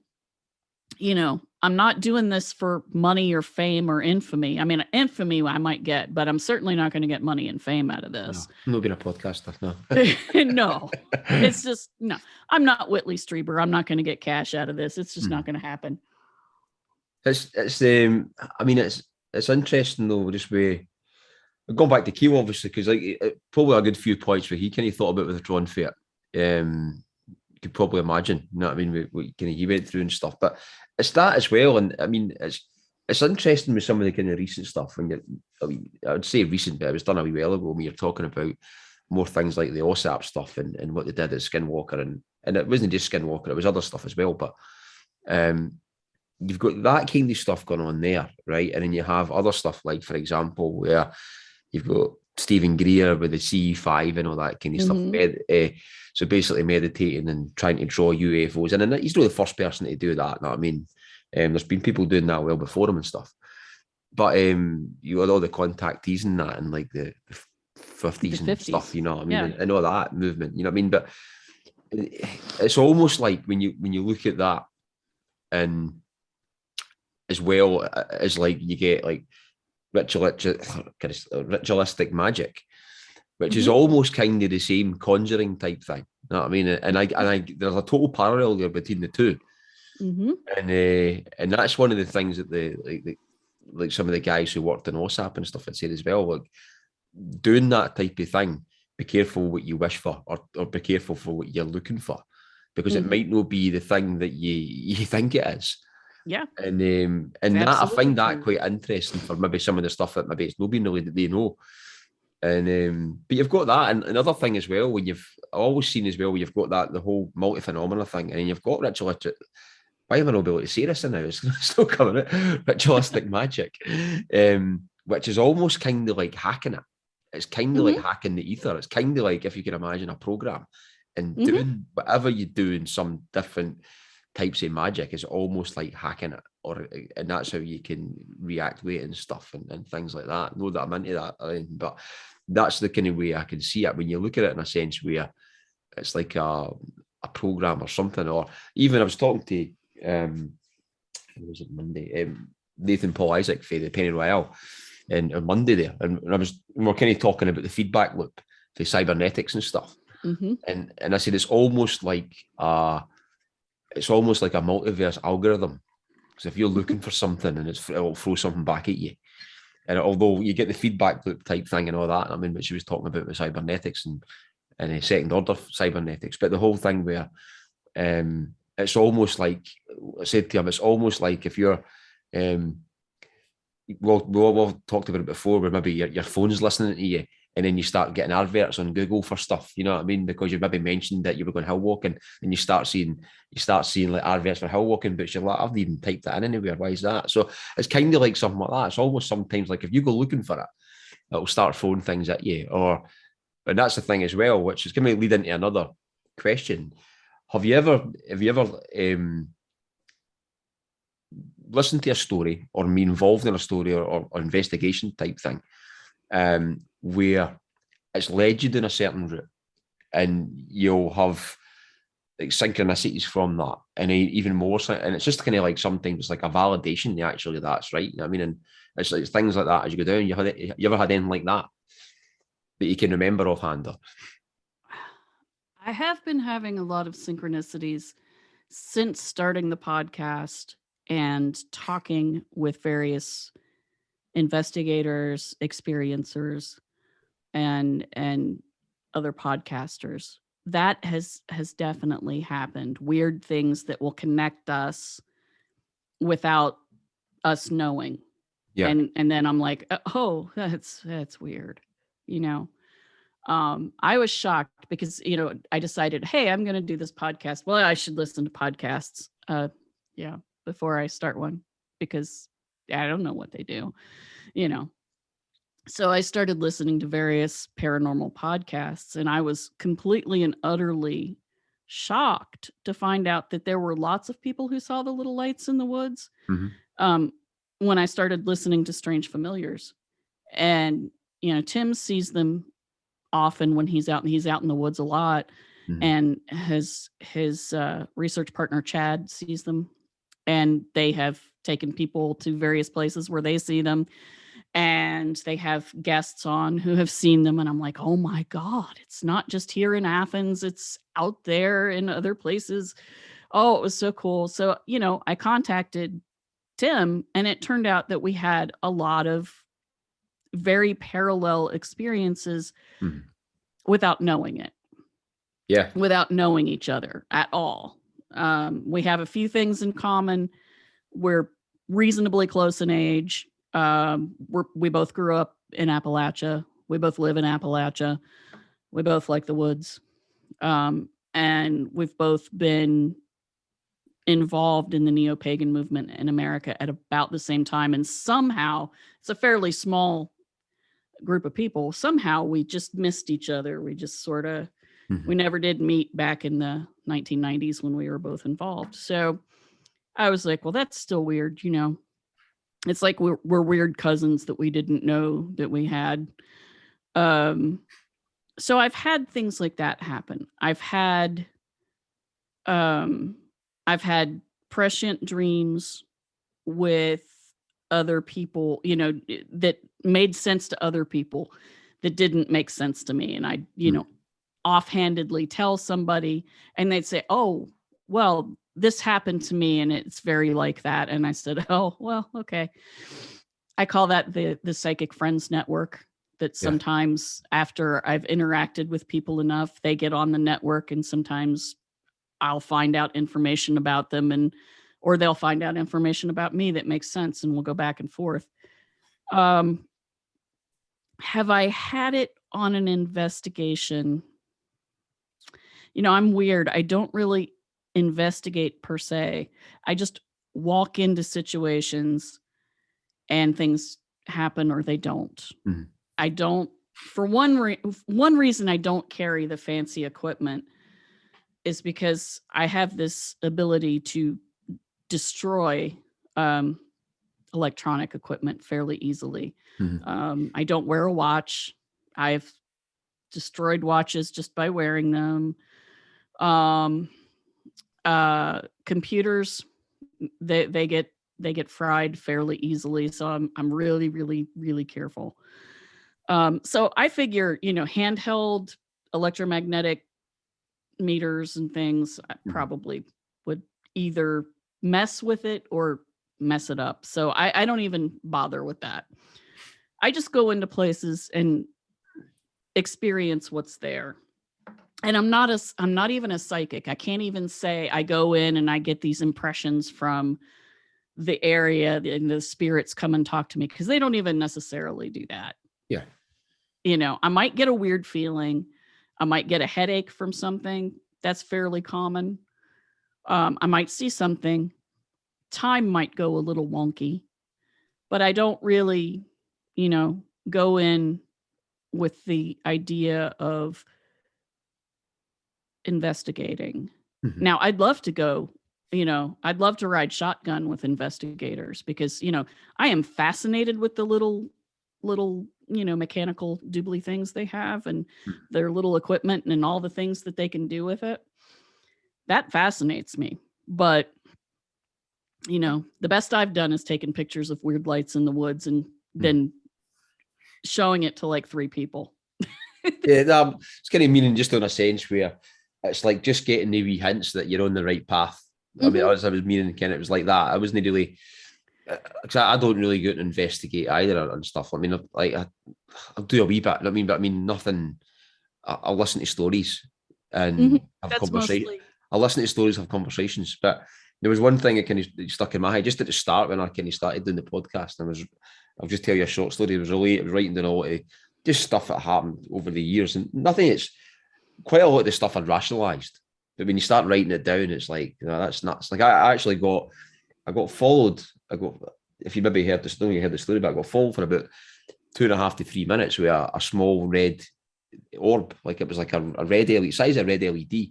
I'm not doing this for money or fame or infamy. I mean, infamy I might get, but I'm certainly not going to get money and fame out of this. No, not being a podcaster, no. No, it's just, no. I'm not Whitley Strieber. I'm not going to get cash out of this. It's just not going to happen. It's I mean, it's interesting though, just going back to Keel, obviously, because probably a good few points where he kind of thought about with the drawn fair. You could probably imagine, you know what I mean, what kind of he went through and stuff. But it's that as well, and I mean, it's interesting with some of the kind of recent stuff. I would say recent, but it was done a wee while ago when you're talking about more things like the OSAP stuff and what they did at Skinwalker, and it wasn't just Skinwalker, it was other stuff as well. But you've got that kind of stuff going on there, right? And then you have other stuff like, for example, where you've got Stephen Greer with the CE5 and all that kind of stuff. So basically meditating and trying to draw UFOs. And he's not the first person to do that. You know what I mean? There's been people doing that well before him and stuff. But you had all the contactees and that in like the 50s and 50s. Stuff, you know what I mean? And all that movement, you know what I mean? But it's almost like when you look at that, and as well as like you get like ritualistic magic, which is almost kind of the same conjuring type thing. You know what I mean? And I there's a total parallel there between the two. And that's one of the things that like some of the guys who worked in OSAP and stuff had said as well. Like, doing that type of thing, be careful what you wish for, or be careful for what you're looking for, because it might not be the thing that you think it is. Yeah. And that, I find that quite interesting for maybe some of the stuff that maybe it's not been really that they know. And but you've got that, and another thing as well, when I've always seen as well, when you've got that, the whole multi-phenomena thing, and then you've got ritualistic, why am I not able to say this now? It's still coming out. Ritualistic magic, which is almost kind of like hacking it. It's kind of like hacking the ether. It's kind of like, if you can imagine a program, and doing whatever you do in some different types of magic is almost like hacking it, and that's how you can react with it and stuff and things like that. Not that I'm into that, but that's the kind of way I can see it when you look at it in a sense where it's like a program or something. Or even I was talking to was it Monday? Nathan Paul Isaac for the Penny Royale, and on Monday there, and we're kind of talking about the feedback loop for cybernetics and stuff. And I said it's almost like a multiverse algorithm. Because if you're looking for something and it'll throw something back at you. And although you get the feedback loop type thing and all that, I mean, what she was talking about with cybernetics and a second order cybernetics, but the whole thing where it's almost like, I said to him, it's almost like if you're, we've talked about it before, where maybe your phone's listening to you, and then you start getting adverts on Google for stuff, you know what I mean? Because you maybe mentioned that you were going hill walking, and you start seeing like adverts for hill walking, but you're like, I've even typed that in anywhere. Why is that? So it's kind of like something like that. It's almost sometimes like if you go looking for it, it'll start throwing things at you. And that's the thing as well, which is going to lead into another question. Have you ever listened to a story or been involved in a story or investigation type thing, where it's led you down a certain route, and you'll have like synchronicities from that, and even more so, and it's just kind of like sometimes like a validation. Actually, that's right. You know what I mean, and it's like things like that as you go down. You ever had anything like that you can remember offhand? I have been having a lot of synchronicities since starting the podcast and talking with various investigators, experiencers, and other podcasters. That has definitely happened. Weird things that will connect us without us knowing. Yeah. And then I'm like, oh, that's weird. You know, I was shocked because, I decided, hey, I'm going to do this podcast. Well, I should listen to podcasts. Yeah, before I start one, because I don't know what they do, you know. So I started listening to various paranormal podcasts, and I was completely and utterly shocked to find out that there were lots of people who saw the little lights in the woods. Mm-hmm. Um, when I started listening to Strange Familiars, and Tim sees them often when he's out in the woods a lot, Mm-hmm. and his research partner Chad sees them, and they have taken people to various places where they see them, and they have guests on who have seen them, and I'm like, oh my god, it's not just here in Athens, it's out there in other places. Oh, it was so cool. So I contacted Tim, and it turned out that we had a lot of very parallel experiences Mm-hmm. without knowing it. Yeah. Without knowing each other at all. We have a few things in common. We're reasonably close in age. We both grew up in Appalachia. We both live in Appalachia. We both like the woods. And we've both been involved in the neo-pagan movement in America at about the same time. And somehow, it's a fairly small group of people. Somehow we just missed each other. We just sort of, Mm-hmm. we never did meet back in the 1990s when we were both involved. So I was like, well, that's still weird. It's like we're weird cousins that we didn't know that we had. So I've had things like that happen. I've had prescient dreams with other people, that made sense to other people that didn't make sense to me. And I, offhandedly tell somebody, and they'd say, oh, well, this happened to me and it's very like that. And I said, oh, well, okay. I call that the psychic friends network. That sometimes after I've interacted with people enough, they get on the network, and sometimes I'll find out information about them, or they'll find out information about me that makes sense, and we'll go back and forth. Have I had it on an investigation? I'm weird. I don't really investigate per se. I just walk into situations and things happen or they don't. Mm-hmm. I don't, for one reason I don't carry the fancy equipment is because I have this ability to destroy electronic equipment fairly easily. Mm-hmm. I don't wear a watch. I've destroyed watches just by wearing them. Computers, they get fried fairly easily, so I'm really, really, really careful. So I figure, handheld electromagnetic meters and things probably would either mess with it or mess it up. So I don't even bother with that. I just go into places and experience what's there. And I'm not even a psychic. I can't even say I go in and I get these impressions from the area and the spirits come and talk to me, because they don't even necessarily do that. Yeah. I might get a weird feeling. I might get a headache from something. That's fairly common. I might see something. Time might go a little wonky, but I don't really, go in with the idea of investigating. Mm-hmm. Now, I'd love to go, I'd love to ride shotgun with investigators, because, I am fascinated with the little, mechanical doobly things they have, and their little equipment and all the things that they can do with it. that fascinates me. But, you know, the best I've done is taken pictures of weird lights in the woods and then showing it to like 3 people. Yeah, it's kind of meaning just in a sense where it's like just getting the wee hints that you're on the right path. I mean, as I was meaning, kind of, it was like that. I wasn't really, because I don't really go out and investigate either and stuff. I mean, like I'll do a wee bit. I mean, but I mean nothing. I'll listen to stories and have conversations. I'll listen to stories, have conversations. But there was one thing that kind of stuck in my head just at the start when I kind of started doing the podcast. And I'll just tell you a short story. It was writing down a lot of just stuff that happened over the years, and nothing. It's quite a lot of the stuff I'd rationalised. But when you start writing it down, it's like, you know, that's nuts. Like I actually got followed. If you maybe heard this, don't you heard the story, but I got followed for about 2.5 to 3 minutes with a small red orb. Like it was like a red LED, size of red LED.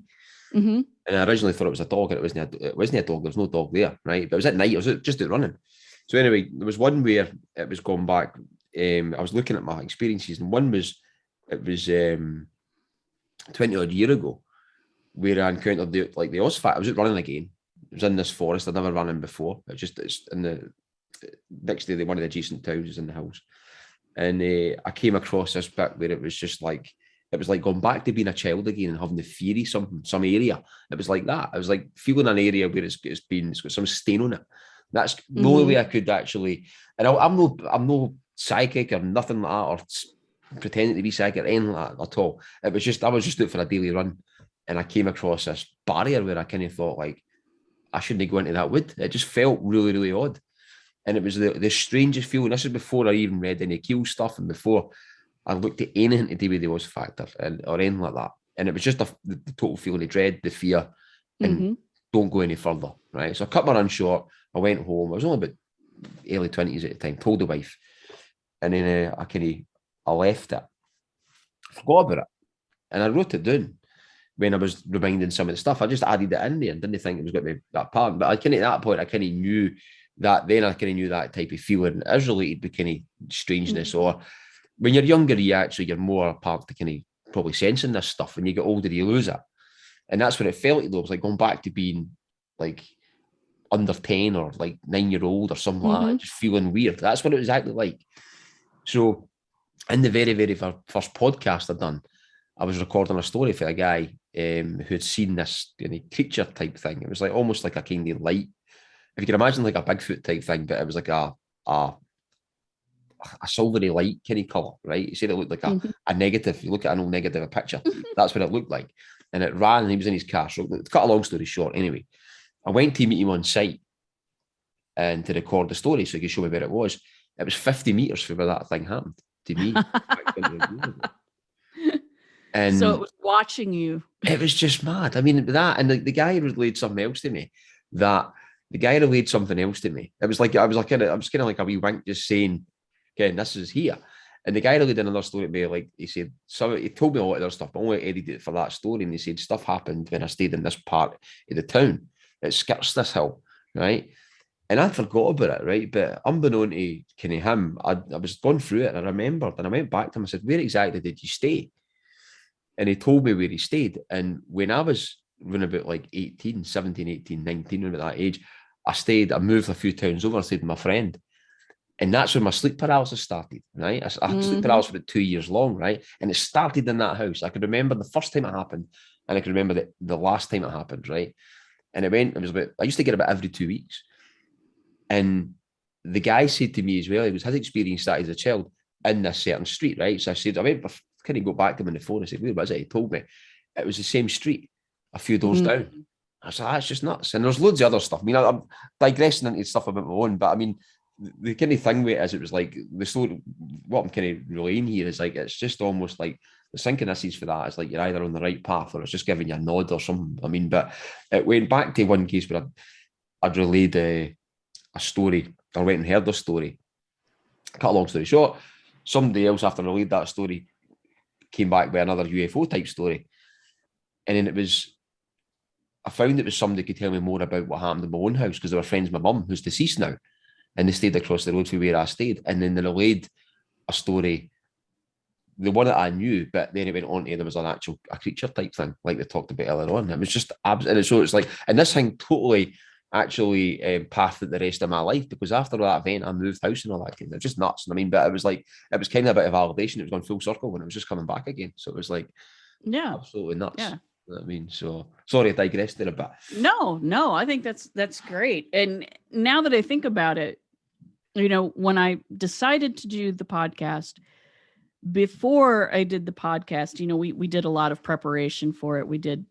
And I originally thought it was a dog, and it wasn't a dog. There was no dog there, right? But it was at night. I was just out running. So anyway, there was one where it was going back. I was looking at my experiences, and one was, it was 20 odd year ago, where I encountered the Ozfat. I was out running again. It was in this forest I'd never run in before. It's in the next to one of the adjacent towns in the hills, and I came across this bit where it was just like, it was like going back to being a child again and having the theory some area. It was like that. I was like feeling an area where it's got some stain on it. That's the only way I could actually. And I'm no psychic or nothing like that, or pretending to be psychic or anything like that at all. I was just out for a daily run, and I came across this barrier where I kind of thought, like, I shouldn't go into that wood. It just felt really, really odd. And it was the strangest feeling. This is before I even read any Keel stuff, and before I looked at anything to do with the Oz factor or anything like that. And it was just the total feeling of dread, the fear, and don't go any further, right? So I cut my run short. I went home. I was only about early 20s at the time, told the wife. And then I left it. I forgot about it. And I wrote it down when I was reminding some of the stuff. I just added it in there and didn't think it was going to be that part. But at that point, I kind of knew that then. I kind of knew that type of feeling is related to kind of strangeness. Or when you're younger, you're more apart to kind of probably sensing this stuff. When you get older, you lose it. And that's what it felt like, though. It was like going back to being like under 10 or like 9-year-old or something like that, just feeling weird. That's what it was exactly like. So in the very, very first podcast I'd done, I was recording a story for a guy who had seen this creature type thing. It was like almost like a kind of light, if you can imagine, like a Bigfoot type thing, but it was like a silvery light kind of colour, right? You said it looked like a negative. You look at an old negative picture, that's what it looked like. And it ran, and he was in his car. So to cut a long story short, anyway, I went to meet him on site and to record the story so he could show me where it was. It was 50 metres from where that thing happened to me. And so it was watching you. It was just mad. I mean, that, and the guy relayed something else to me. It was like I was kind of like a wee wink, just saying, "Okay, this is here." And the guy relayed another story to me. Like he said, he told me a lot of other stuff, but I only edited it for that story. And he said stuff happened when I stayed in this part of the town. It skirts this hill, right? And I'd forgot about it, right? But unbeknown to kind of him, I was going through it, and I remembered, and I went back to him. I said, "Where exactly did you stay?" And he told me where he stayed. And when I was around about like 17, 18, 19, around that age, I moved a few towns over. I stayed with my friend. And that's when my sleep paralysis started, right? I had sleep paralysis for about 2 years long, right? And it started in that house. I could remember the first time it happened, and I could remember the last time it happened, right? And I used to get about every 2 weeks. And the guy said to me as well, his experience that as a child in this certain street, right? So I said, can he go back to him on the phone? I said, where was it? He told me it was the same street, a few doors down. I said, that's just nuts. And there's loads of other stuff. I mean, I'm digressing into stuff about my own, but I mean, the kind of thing with it is, it was like the story, what I'm kind of relaying here is like, it's just almost like the synchronicities for that is like you're either on the right path or it's just giving you a nod or something. I mean, but it went back to one case where I'd relayed a story. I went and heard the story. Cut a long story short, somebody else after I relayed that story came back with another UFO type story. And then I found it was somebody could tell me more about what happened in my own house, because they were friends with my mum, who's deceased now. And they stayed across the road from where I stayed. And then they relayed a story the one that I knew, but then it went on to there was a creature type thing, like they talked about earlier on. It was just absolutely, so it's like, and this thing totally actually pathed the rest of my life, because after that event, I moved house and all that. It was just nuts. I mean, but it was like, it was kind of a bit of validation. It was going full circle when it was just coming back again. So it was like, Yeah. absolutely nuts. Yeah. I mean, so sorry, I digressed there a bit. No, I think that's great. And now that I think about it, when I decided to do the podcast, before I did the podcast, we did a lot of preparation for it. We did,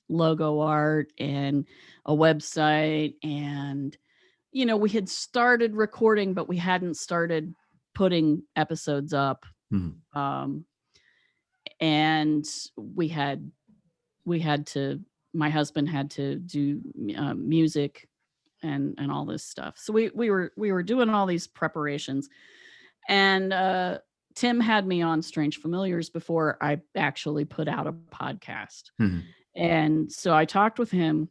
logo art and a website, and, we had started recording, but we hadn't started putting episodes up. And my husband had to do music and all this stuff. So we were doing all these preparations, and Tim had me on Strange Familiars before I actually put out a podcast. And so I talked with him,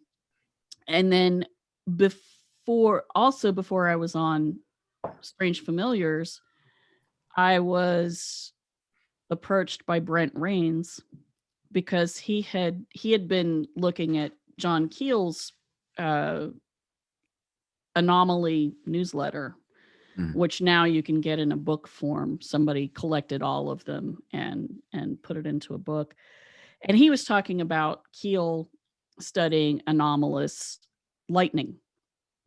and then before I was on Strange Familiars, I was approached by Brent Rains, because he had been looking at John Keel's anomaly newsletter, which now you can get in a book form. Somebody collected all of them and put it into a book. And he was talking about Keel studying anomalous lightning,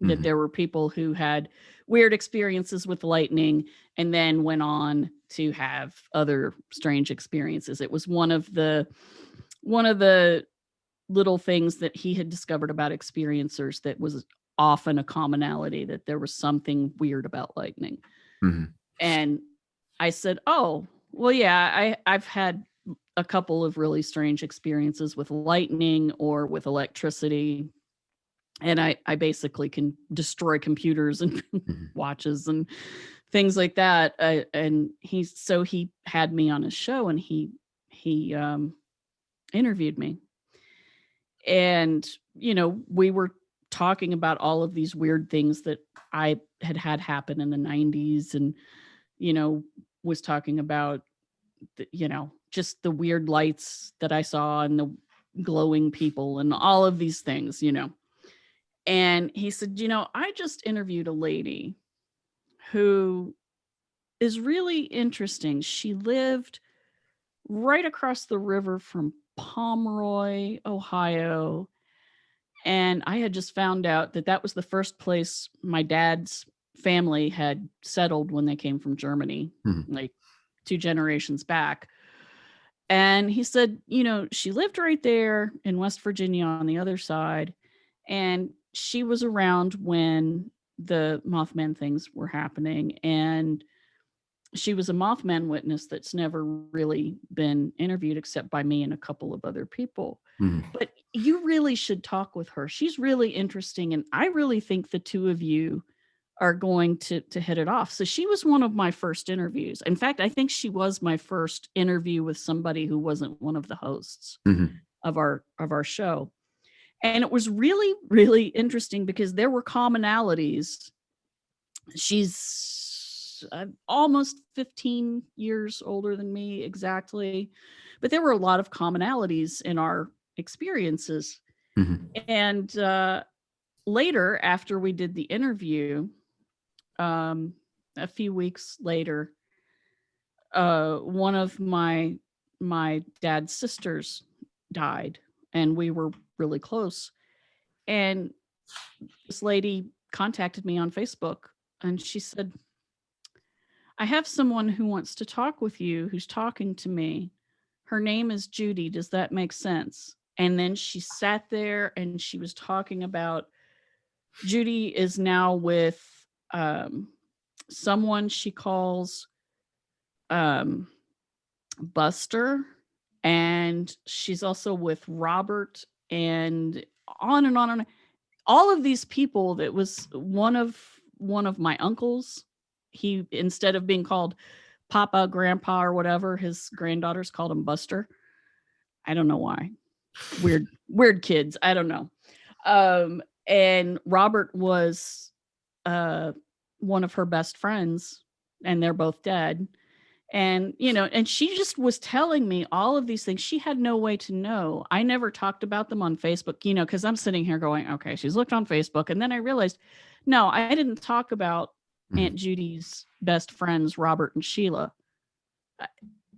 that there were people who had weird experiences with lightning and then went on to have other strange experiences. It was one of the little things that he had discovered about experiencers that was often a commonality, that there was something weird about lightning. And I said, oh, well, yeah, I've had a couple of really strange experiences with lightning or with electricity. And I basically can destroy computers and watches and things like that. And he had me on his show, and he interviewed me. And, we were talking about all of these weird things that I had happen in the 90s, and, was talking about, just the weird lights that I saw and the glowing people and all of these things, And he said, I just interviewed a lady who is really interesting. She lived right across the river from Pomeroy, Ohio. And I had just found out that was the first place my dad's family had settled when they came from Germany, like 2 generations back. And he said, she lived right there in West Virginia on the other side. And she was around when the Mothman things were happening. And she was a Mothman witness that's never really been interviewed except by me and a couple of other people. But you really should talk with her. She's really interesting. And I really think the two of you are going to hit it off. So she was one of my first interviews. In fact, I think she was my first interview with somebody who wasn't one of the hosts of our show. And it was really, really interesting because there were commonalities. She's almost 15 years older than me exactly, but there were a lot of commonalities in our experiences. And later, after we did the interview, a few weeks later, one of my dad's sisters died, and we were really close. And this lady contacted me on Facebook, and she said, I have someone who wants to talk with you, who's talking to me. Her name is Judy. Does that make sense? And then she sat there and she was talking about, Judy is now with someone she calls Buster, and she's also with Robert, and on and on and on. All of these people. That was one of my uncles. He, instead of being called Papa, Grandpa, or whatever, his granddaughters called him Buster. I don't know why. Weird kids. I don't know. And Robert was one of her best friends, and they're both dead. And, and she just was telling me all of these things. She had no way to know. I never talked about them on Facebook, because I'm sitting here going, okay, she's looked on Facebook. And then I realized, no, I didn't talk about Aunt Judy's best friends, Robert and Sheila.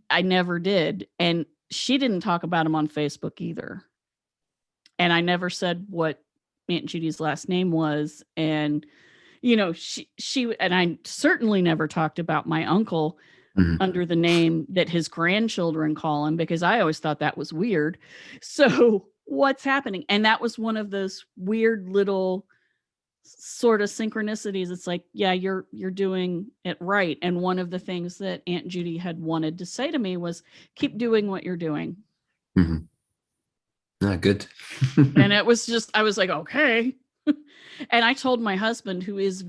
I never did. And she didn't talk about them on Facebook either. And I never said what Aunt Judy's last name was. And, she, and I certainly never talked about my uncle under the name that his grandchildren call him, because I always thought that was weird. So what's happening? And that was one of those weird little sort of synchronicities. It's like, yeah, you're doing it right. And one of the things that Aunt Judy had wanted to say to me was, keep doing what you're doing. Good. And it was just, I was like, okay. And I told my husband, who is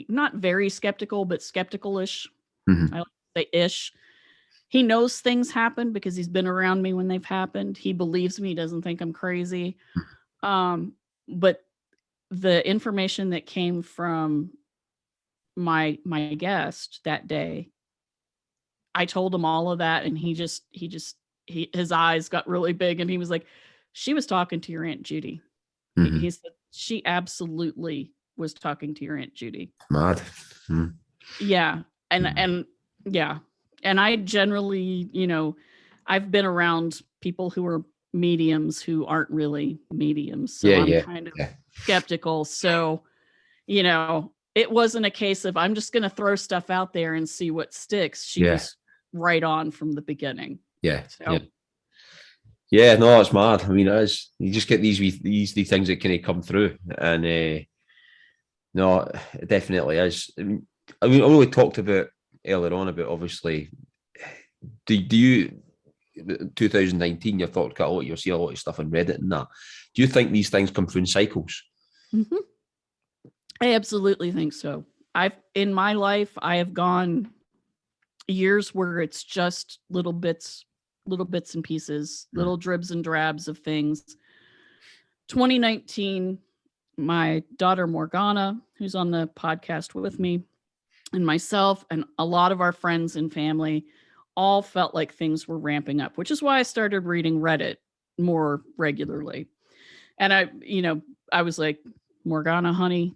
not very skeptical, but skeptical-ish. I like to say ish. He knows things happen because he's been around me when they've happened. He believes me, doesn't think I'm crazy. But the information that came from my guest that day, I told him all of that, and his eyes got really big, and he was like, she was talking to your Aunt Judy. He said she absolutely was talking to your Aunt Judy. Mad. Yeah. And yeah. And I generally, I've been around people who are mediums who aren't really mediums. So I'm kind of skeptical. So, it wasn't a case of I'm just going to throw stuff out there and see what sticks. She was right on from the beginning. No, it's mad. I mean, it is. You just get these things that kind of come through, and no, it definitely is. I mean, I know we talked about earlier on about, obviously, do you 2019? You've thought a lot. You'll see a lot of stuff on Reddit and that. Do you think these things come through in cycles? I absolutely think so. In my life, I have gone years where it's just little bits and pieces, little dribs and drabs of things. 2019, my daughter Morgana, who's on the podcast with me, and myself and a lot of our friends and family all felt like things were ramping up, which is why I started reading Reddit more regularly. And I was like, Morgana, honey,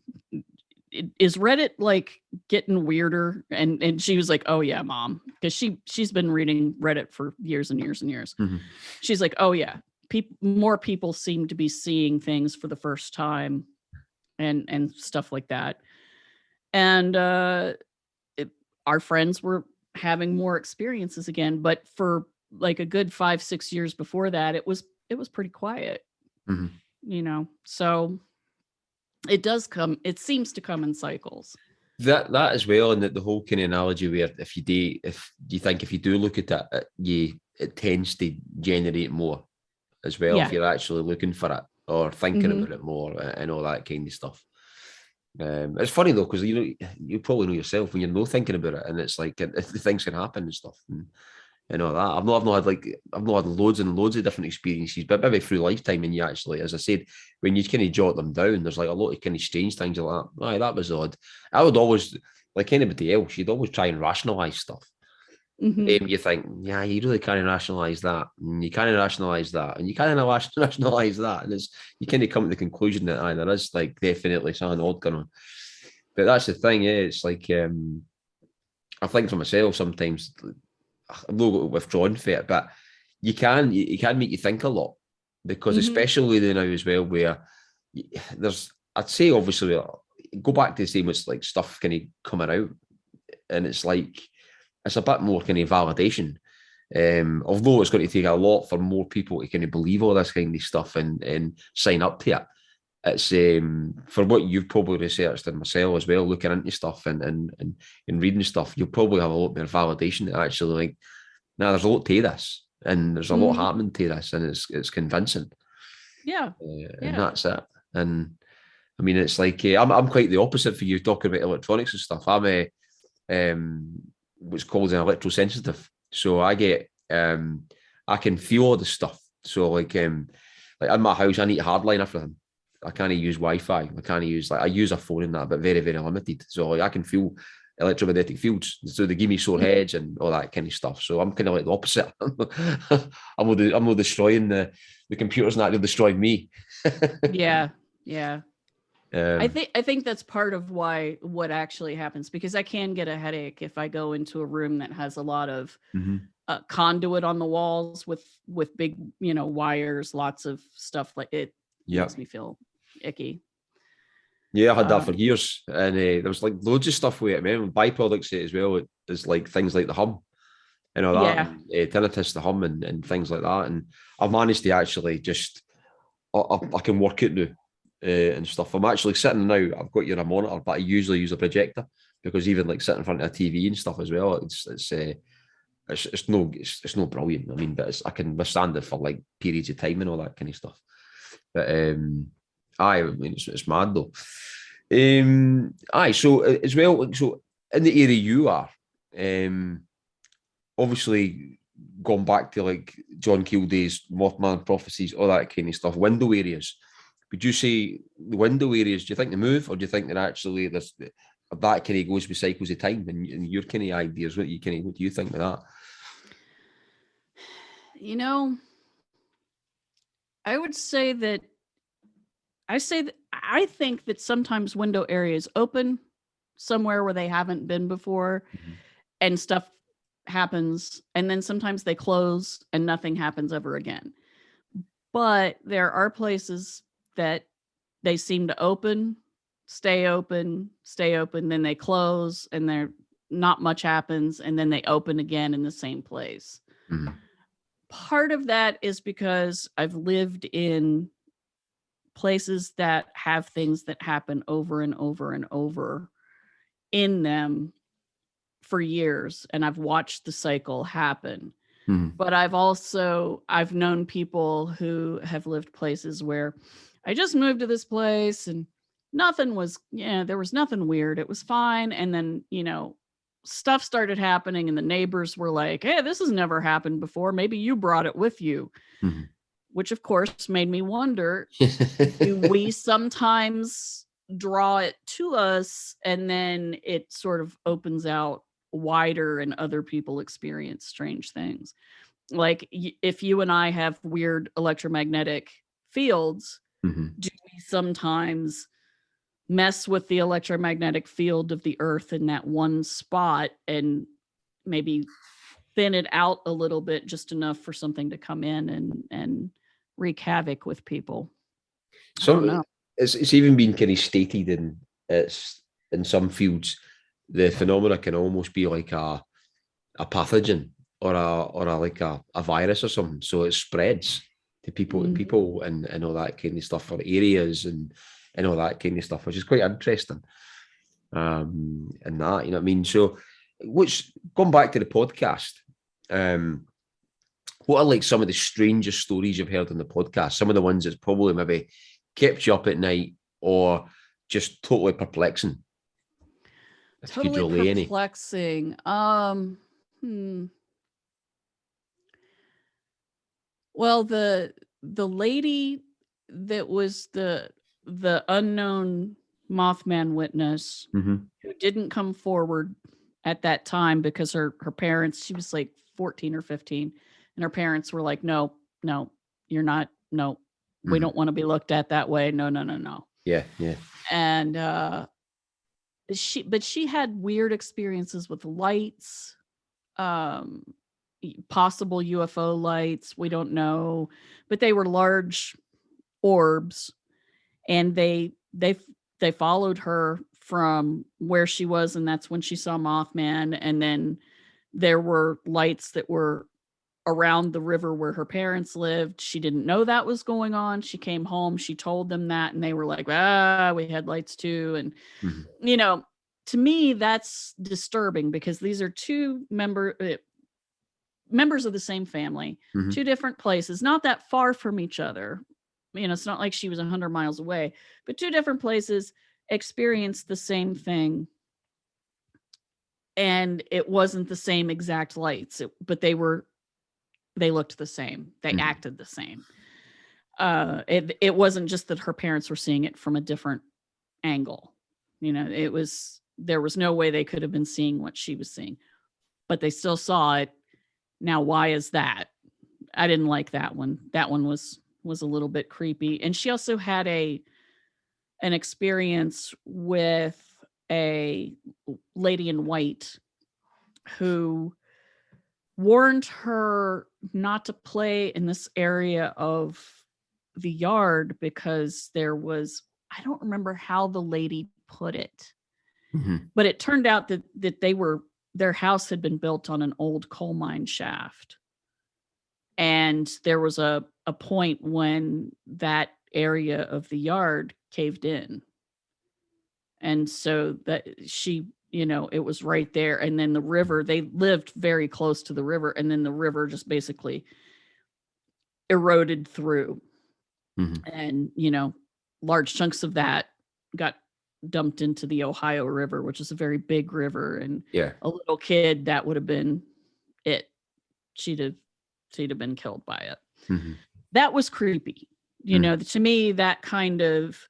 is Reddit like getting weirder? And she was like, oh yeah, Mom, because she's been reading Reddit for years and years and years. She's like, oh yeah, more people seem to be seeing things for the first time and stuff like that. And our friends were having more experiences again, but for like a good 5-6 years before that, it was pretty quiet. So it seems to come in cycles. That as well, and the whole kind of analogy where if you do look at it, it tends to generate more as well if you're actually looking for it or thinking about it more and all that kind of stuff. It's funny though, because you probably know yourself when you're not thinking about it, and it's like the things can happen and stuff. And all that. I've not had loads and loads of different experiences, but maybe through lifetime, and you actually, as I said, when you kind of jot them down, there's like a lot of kind of strange things like that. Aye, that was odd. I would always, like anybody else, you'd always try and rationalise stuff. You think, yeah, you really can't rationalise that, and you can't rationalise that, and you can't rationalise that, and you kind of come to the conclusion that there is like definitely something odd going on. But that's the thing, it's like I think for myself sometimes. I'm not withdrawn for it, but you can make you think a lot, because especially now as well, where I'd say obviously go back to the same with like stuff kind of coming out, and it's like it's a bit more kind of validation. Although it's going to take a lot for more people to kind of believe all this kind of stuff and sign up to it. It's for what you've probably researched and myself as well, looking into stuff and reading stuff, you'll probably have a lot more validation that actually like, now there's a lot to this, and there's a lot happening to this, and it's convincing. And that's it. And I mean, it's like I'm quite the opposite for you talking about electronics and stuff. I'm what's called an electrosensitive, so I get I can feel all the stuff. So like in my house, I need hardline everything. I can't use Wi-Fi. I can't use I use a phone in that, but very, very limited. So like I can feel electromagnetic fields. So they give me sore heads and all that kind of stuff. So I'm kind of like the opposite. I'm not destroying the computers, not they're destroying me. Yeah. I Um, think that's part of what actually happens, because I can get a headache if I go into a room that has a lot of conduit on the walls with big, wires, lots of stuff like it. Makes me feel icky. Yeah, I had that for years, and there was like loads of stuff with it. I mean, byproducts of it as well. It's like things like the hum, that, and tinnitus, the hum, and things like that. And I've managed to actually just I can work it now and stuff. I'm actually sitting now. I've got you on a monitor, but I usually use a projector, because even like sitting in front of a TV and stuff as well, it's no brilliant. I mean, but I can withstand it for like periods of time and all that kind of stuff. But I mean, it's mad though. So as well, so in the area you are, obviously gone back to like John Keel days, Mothman prophecies, all that kind of stuff. Window areas. Would you say the window areas? Do you think they move, or do you think that actually there's that kind of goes with cycles of time and your kind of ideas? What do you think of that? I would say that I think that sometimes window areas open somewhere where they haven't been before, and stuff happens, and then sometimes they close and nothing happens ever again. But there are places that they seem to stay open, then they close, and there not much happens, and then they open again in the same place. Part of that is because I've lived in places that have things that happen over and over and over in them for years, and I've watched the cycle happen. But I've known people who have lived places where I just moved to this place and there was nothing weird. It was fine. And then, stuff started happening and the neighbors were like, hey, this has never happened before. Maybe you brought it with you. Which of course made me wonder, do we sometimes draw it to us and then it sort of opens out wider and other people experience strange things? Like if you and I have weird electromagnetic fields, do we sometimes mess with the electromagnetic field of the earth in that one spot and maybe thin it out a little bit, just enough for something to come in and wreak havoc with people? I don't know. It's even been kind of stated in some fields, the phenomena can almost be like a pathogen or a virus or something. So it spreads to people and all that kind of stuff, or areas and all that kind of stuff, which is quite interesting. And that, you know what I mean? So which, going back to the podcast, what are like some of the strangest stories you've heard on the podcast? Some of the ones that's probably maybe kept you up at night or just totally perplexing. Totally perplexing. Well, the lady that was the unknown Mothman witness who didn't come forward at that time because her parents, she was like 14 or 15, and her parents were like, no, you're not, no, we don't want to be looked at that way. No. Yeah. And she had weird experiences with lights, possible UFO lights, we don't know, but they were large orbs, and they followed her from where she was, and that's when she saw Mothman. And then there were lights that were around the river where her parents lived. She didn't know that was going on. She came home, she told them that, and they were like, we had lights too. And to me, that's disturbing, because these are two members of the same family, two different places, not that far from each other. It's not like she was 100 miles away, but two different places experienced the same thing. And it wasn't the same exact lights, but they looked the same. They acted the same. It wasn't just that her parents were seeing it from a different angle. It was there was no way they could have been seeing what she was seeing, but they still saw it. Now, why is that? I didn't like that one. That one was a little bit creepy. And she also had an experience with a lady in white who warned her not to play in this area of the yard because there was, I don't remember how the lady put it, but it turned out that their house had been built on an old coal mine shaft. And there was a point when that area of the yard caved in. And so that she, it was right there. And then the river, they lived very close to the river. And then the river just basically eroded through. And, large chunks of that got dumped into the Ohio River, which is a very big river. And a little kid, that would have been it. She'd have been killed by it. That was creepy. To me, that kind of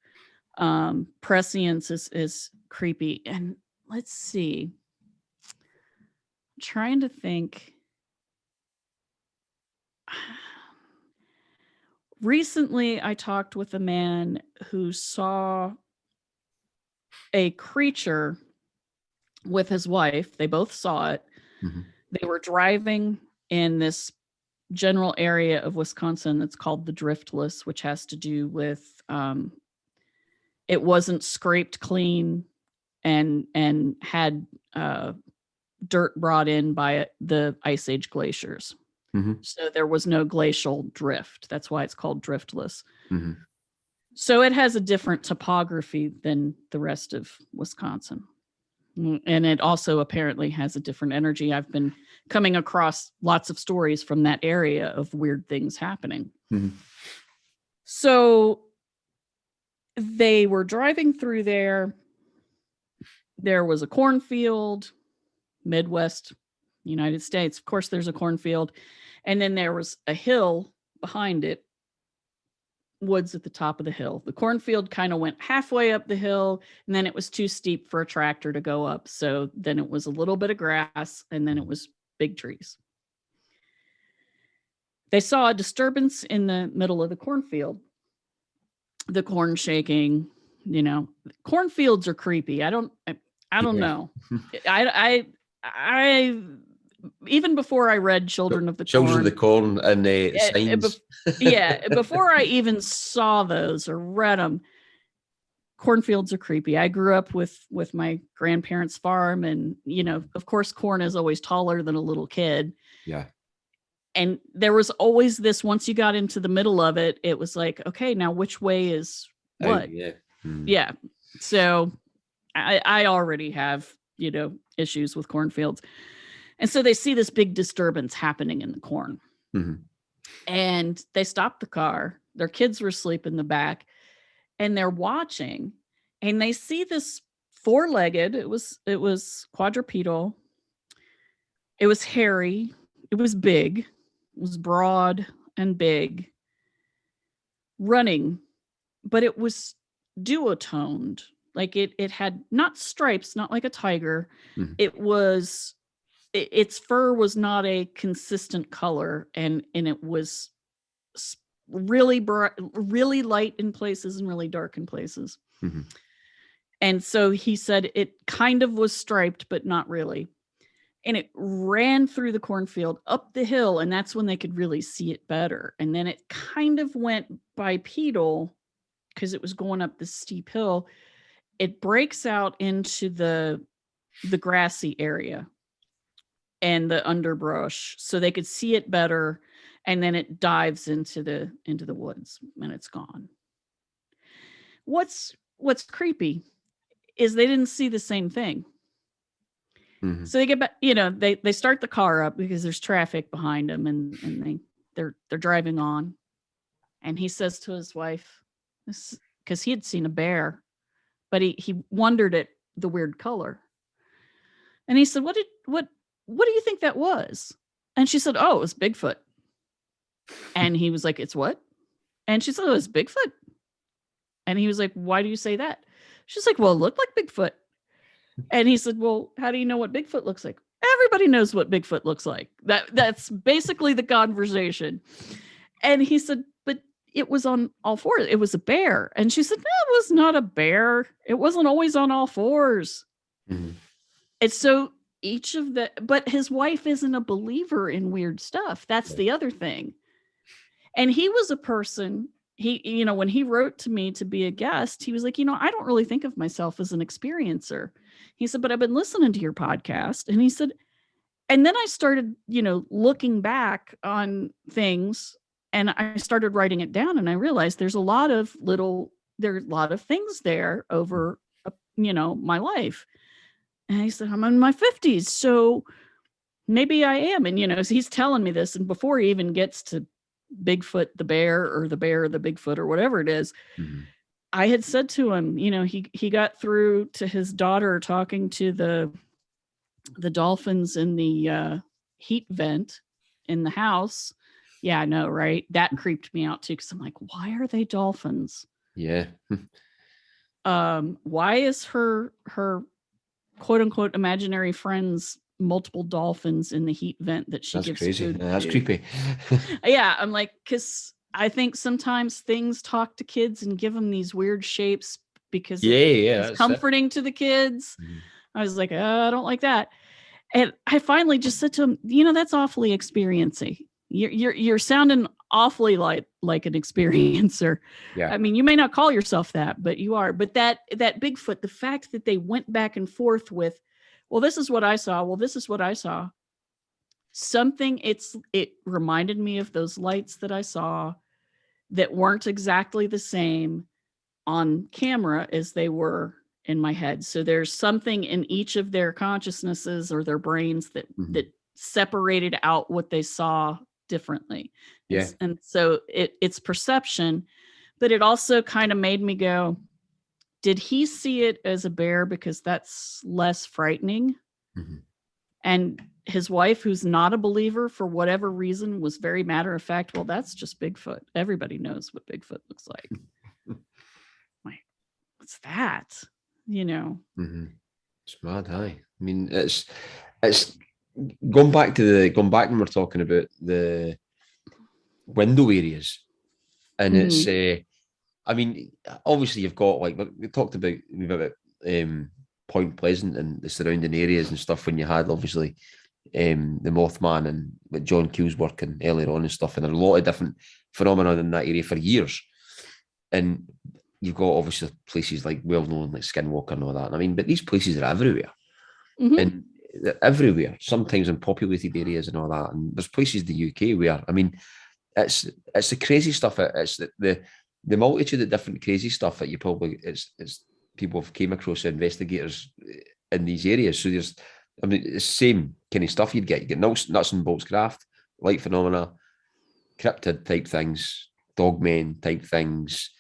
prescience is creepy. And let's see. I'm trying to think. Recently, I talked with a man who saw a creature with his wife. They both saw it. They were driving in this general area of Wisconsin that's called the Driftless, which has to do with it wasn't scraped clean and had dirt brought in by the Ice Age glaciers. So there was no glacial drift. That's why it's called Driftless. So it has a different topography than the rest of Wisconsin. And it also apparently has a different energy. I've been coming across lots of stories from that area of weird things happening. So they were driving through there. There was a cornfield, Midwest, United States. Of course, there's a cornfield. And then there was a hill behind it, woods at the top of the hill. The cornfield kind of went halfway up the hill, and then it was too steep for a tractor to go up. So then it was a little bit of grass, and then it was big trees. They saw a disturbance in the middle of the cornfield. The corn shaking, cornfields are creepy. I don't know. I even before I read Children of the Corn and the signs. Before I even saw those or read them, cornfields are creepy. I grew up with my grandparents' farm, and of course, corn is always taller than a little kid. Yeah. And there was always this, once you got into the middle of it, it was like, okay, now which way is what? Yeah. So I already have, issues with cornfields. And so they see this big disturbance happening in the corn. And they stopped the car. Their kids were asleep in the back, and they're watching, and they see this four-legged, it was quadrupedal. It was hairy. It was big. It was broad and big, running, but it was duotoned. Like it had not stripes, not like a tiger. It was, its fur was not a consistent color, and it was really bright, really light in places and really dark in places. And so he said it kind of was striped, but not really. And it ran through the cornfield up the hill, and that's when they could really see it better. And then it kind of went bipedal because it was going up this steep hill. It breaks out into the grassy area and the underbrush, so they could see it better. And then it dives into the woods, and it's gone. What's creepy is they didn't see the same thing. So they get back, they start the car up because there's traffic behind them, and they're driving on. And he says to his wife, because he had seen a bear, but he wondered at the weird color. And he said, what do you think that was? And she said, oh, it was Bigfoot. And he was like, it's what? And she said, oh, it's Bigfoot. And he was like, why do you say that? She's like, well, it looked like Bigfoot. And he said, well, how do you know what Bigfoot looks like? Everybody knows what Bigfoot looks like. That's basically the conversation. And he said, but it was on all fours. It was a bear. And she said, no, it was not a bear. It wasn't always on all fours. Mhm. And so but his wife isn't a believer in weird stuff. That's the other thing. And he was a person, when he wrote to me to be a guest, he was like, I don't really think of myself as an experiencer. He said, but I've been listening to your podcast. And he said, and then I started, looking back on things, and I started writing it down, and I realized there's a lot of things there over, my life. And he said, I'm in my 50s, so maybe I am. And, so he's telling me this. And before he even gets to Bigfoot, the bear, or the Bigfoot, or whatever it is, Mhm. I had said to him, he got through to his daughter talking to the dolphins in the heat vent in the house. Yeah, I know, right? That creeped me out too, because I'm like, why are they dolphins? Yeah. Why is her quote unquote imaginary friends multiple dolphins in the heat vent that she That's gives crazy. food That's to? creepy. Yeah, I'm like, because I think sometimes things talk to kids and give them these weird shapes because Yeah, it's that's it. comforting to the kids. Mhm. I was like, I don't like that. And I finally just said to him, that's awfully experiency. You're sounding awfully like an experiencer. Yeah. I mean, you may not call yourself that, but you are. But that Bigfoot, the fact that they went back and forth with, well, this is what I saw. Well, this is what I saw. It reminded me of those lights that I saw that weren't exactly the same on camera as they were in my head. So there's something in each of their consciousnesses or their brains that Mhm. separated out what they saw differently. Yeah. And so it's perception, but it also kind of made me go, did he see it as a bear because that's less frightening? Mhm. And his wife, who's not a believer for whatever reason, was very matter of fact, well, that's just Bigfoot. Everybody knows what Bigfoot looks like. Like, what's that? Mm-hmm. It's mad, aye. I mean, it's going back when we're talking about the window areas, and it's Mhm. I mean, obviously you've got like we talked about Point Pleasant and the surrounding areas and stuff when you had obviously the Mothman and with John Keel's working earlier on and stuff, and there are a lot of different phenomena in that area for years. And you've got obviously places like well known like Skinwalker and all that. I mean, but these places are everywhere. Mhm. And they're everywhere, sometimes in populated areas and all that. And there's places in the UK where, I mean, it's the crazy stuff. It's the multitude of different crazy stuff that you probably it's people have came across, investigators in these areas. So there's, I mean, it's the same kind of stuff you'd get. You get nuts and bolts craft, light phenomena, cryptid type things, dogmen type things,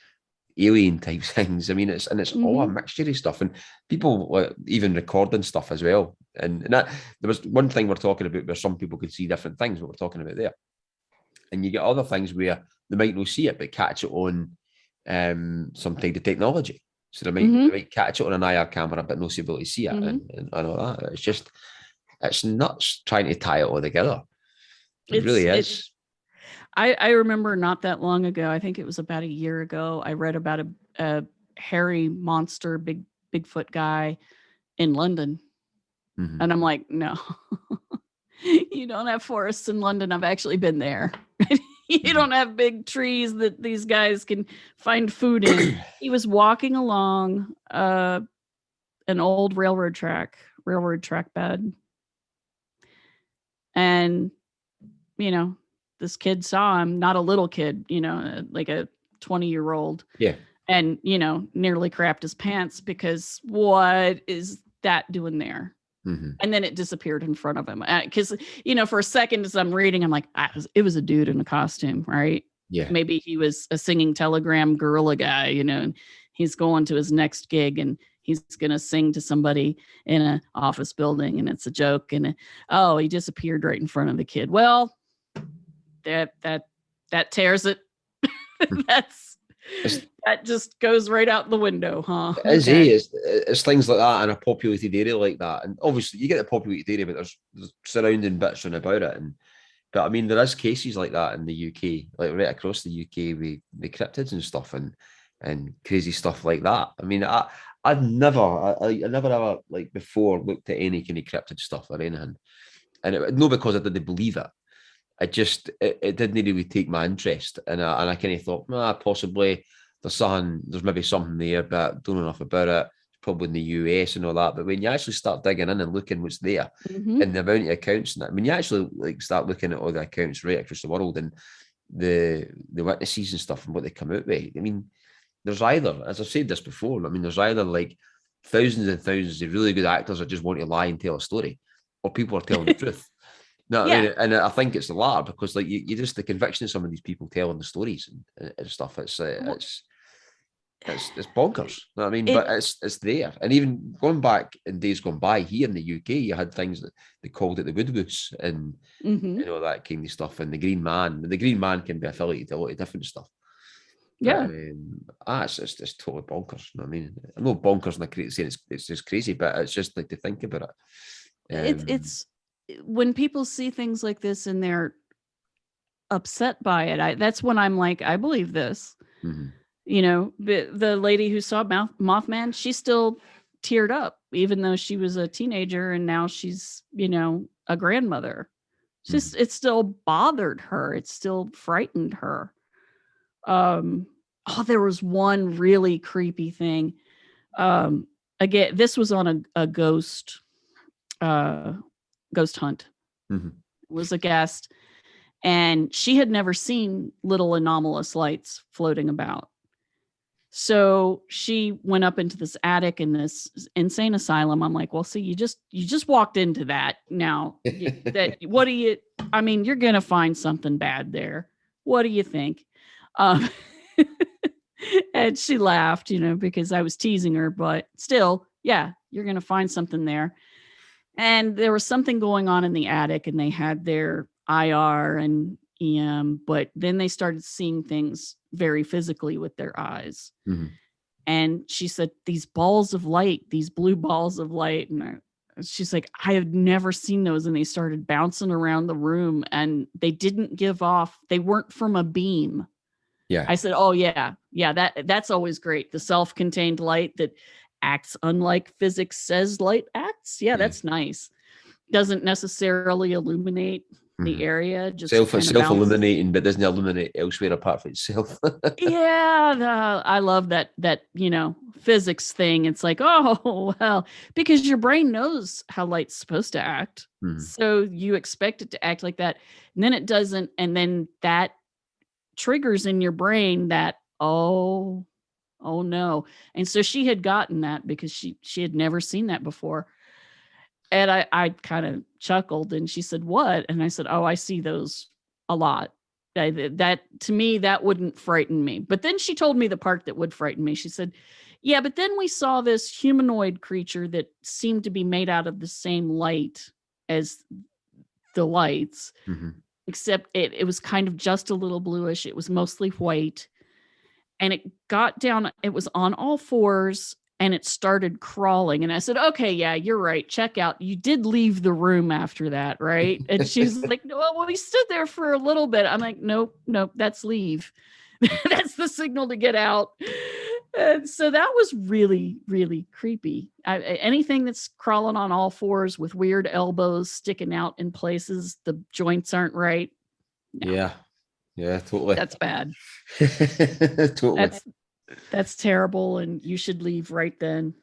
alien type things. I mean, it's all a Mhm. mixture of stuff, and people even recording stuff as well. And that there was one thing we're talking about where some people could see different things. What we're talking about there, and you get other things where they might not see it but catch it on some type of technology. So they Mhm. might catch it on an IR camera but not able to see it, Mhm. and all that. It's nuts trying to tie it all together. It It's really it. is. I remember not that long ago. I think it was about a year ago. I read about a hairy monster, Bigfoot guy in London, Mm-hmm. and I'm like, no, you don't have forests in London. I've actually been there. You Mm-hmm. don't have big trees that these guys can find food in. He was walking along an old railroad track bed, and this kid saw him, not a little kid, like a 20-year-old, Yeah. and nearly crapped his pants because what is that doing there? Mm-hmm. And then it disappeared in front of him, because for a second as I'm reading, I'm like, it was a dude in a costume, right? Yeah. Maybe he was a singing telegram gorilla guy, and he's going to his next gig and he's going to sing to somebody in an office building and it's a joke, and oh, he disappeared right in front of the kid. Well, that tears it. that's That just goes right out the window, huh? Is Okay. it's things like that in a populated area like that, and obviously you get the populated area, but there's surrounding bits and about it, and but I mean there is cases like that in the UK, like right across the UK with the cryptids and stuff, and crazy stuff like that. I mean, I never ever like before looked at any kind of cryptid stuff or anything, and no because I didn't believe it. It didn't really take my interest, and I kind of thought, possibly there's maybe something there, but don't know enough about it. It's probably in the US and all that. But when you actually start digging in and looking what's there, Mm-hmm. and the amount of accounts and that, when you actually like start looking at all the accounts right across the world and the witnesses and stuff and what they come out with, I mean, there's either, as I've said this before, I mean, there's either like thousands and thousands of really good actors that just want to lie and tell a story, or people are telling the truth. No, I mean, and I think it's the latter because, like, you just the conviction of some of these people telling the stories and stuff. It's bonkers. You know what I mean, but it's there. And even going back in days gone by here in the UK, you had things that they called it the Woodwoos and Mm-hmm. that kind of stuff. And the Green Man. The Green Man can be affiliated to a lot of different stuff. Yeah. But, it's totally bonkers. You know what I mean, I know bonkers in a crazy saying it's just crazy, but it's just like to think about it. It's when people see things like this and they're upset by it, that's when I'm like, I believe this. Mm-hmm. You know, the lady who saw Mothman, she still teared up, even though she was a teenager and now she's, a grandmother. It still bothered her. It still frightened her. There was one really creepy thing. Again, this was on a ghost hunt. Mm-hmm. It was a guest, and she had never seen little anomalous lights floating about. So she went up into this attic in this insane asylum. I'm like, well, see, you just walked into that. Now I mean, you're going to find something bad there. What do you think? And she laughed, because I was teasing her, but still, yeah, you're going to find something there. And there was something going on in the attic, and they had their IR and EM, but then they started seeing things very physically with their eyes. Mm-hmm. And she said, these balls of light, these blue balls of light. And she's like, I have never seen those. And they started bouncing around the room, and they didn't give off. They weren't from a beam. Yeah. I said, oh yeah. Yeah. That's always great. The self-contained light that acts unlike physics says light acts. Yeah. That's nice. Doesn't necessarily illuminate the area, just self-illuminating, but doesn't illuminate elsewhere apart from itself. Yeah, I love that physics thing. It's like, oh well, because your brain knows how light's supposed to act, so you expect it to act like that, and then it doesn't, and then that triggers in your brain that oh no, and so she had gotten that because she had never seen that before. And I kind of chuckled, and she said, what? And I said, oh, I see those a lot. That to me, that wouldn't frighten me. But then she told me the part that would frighten me. She said, yeah, but then we saw this humanoid creature that seemed to be made out of the same light as the lights, except it was kind of just a little bluish. It was mostly white. And it got down, it was on all fours, and it started crawling. And I said, okay, yeah, you're right. Check out. You did leave the room after that, right? And she's like, no, well, we stood there for a little bit. I'm like, nope, that's leave. That's the signal to get out. And so that was really, really creepy. Anything that's crawling on all fours with weird elbows sticking out in places, the joints aren't right. No. Yeah, totally. That's bad. Totally. That's terrible, and you should leave right then.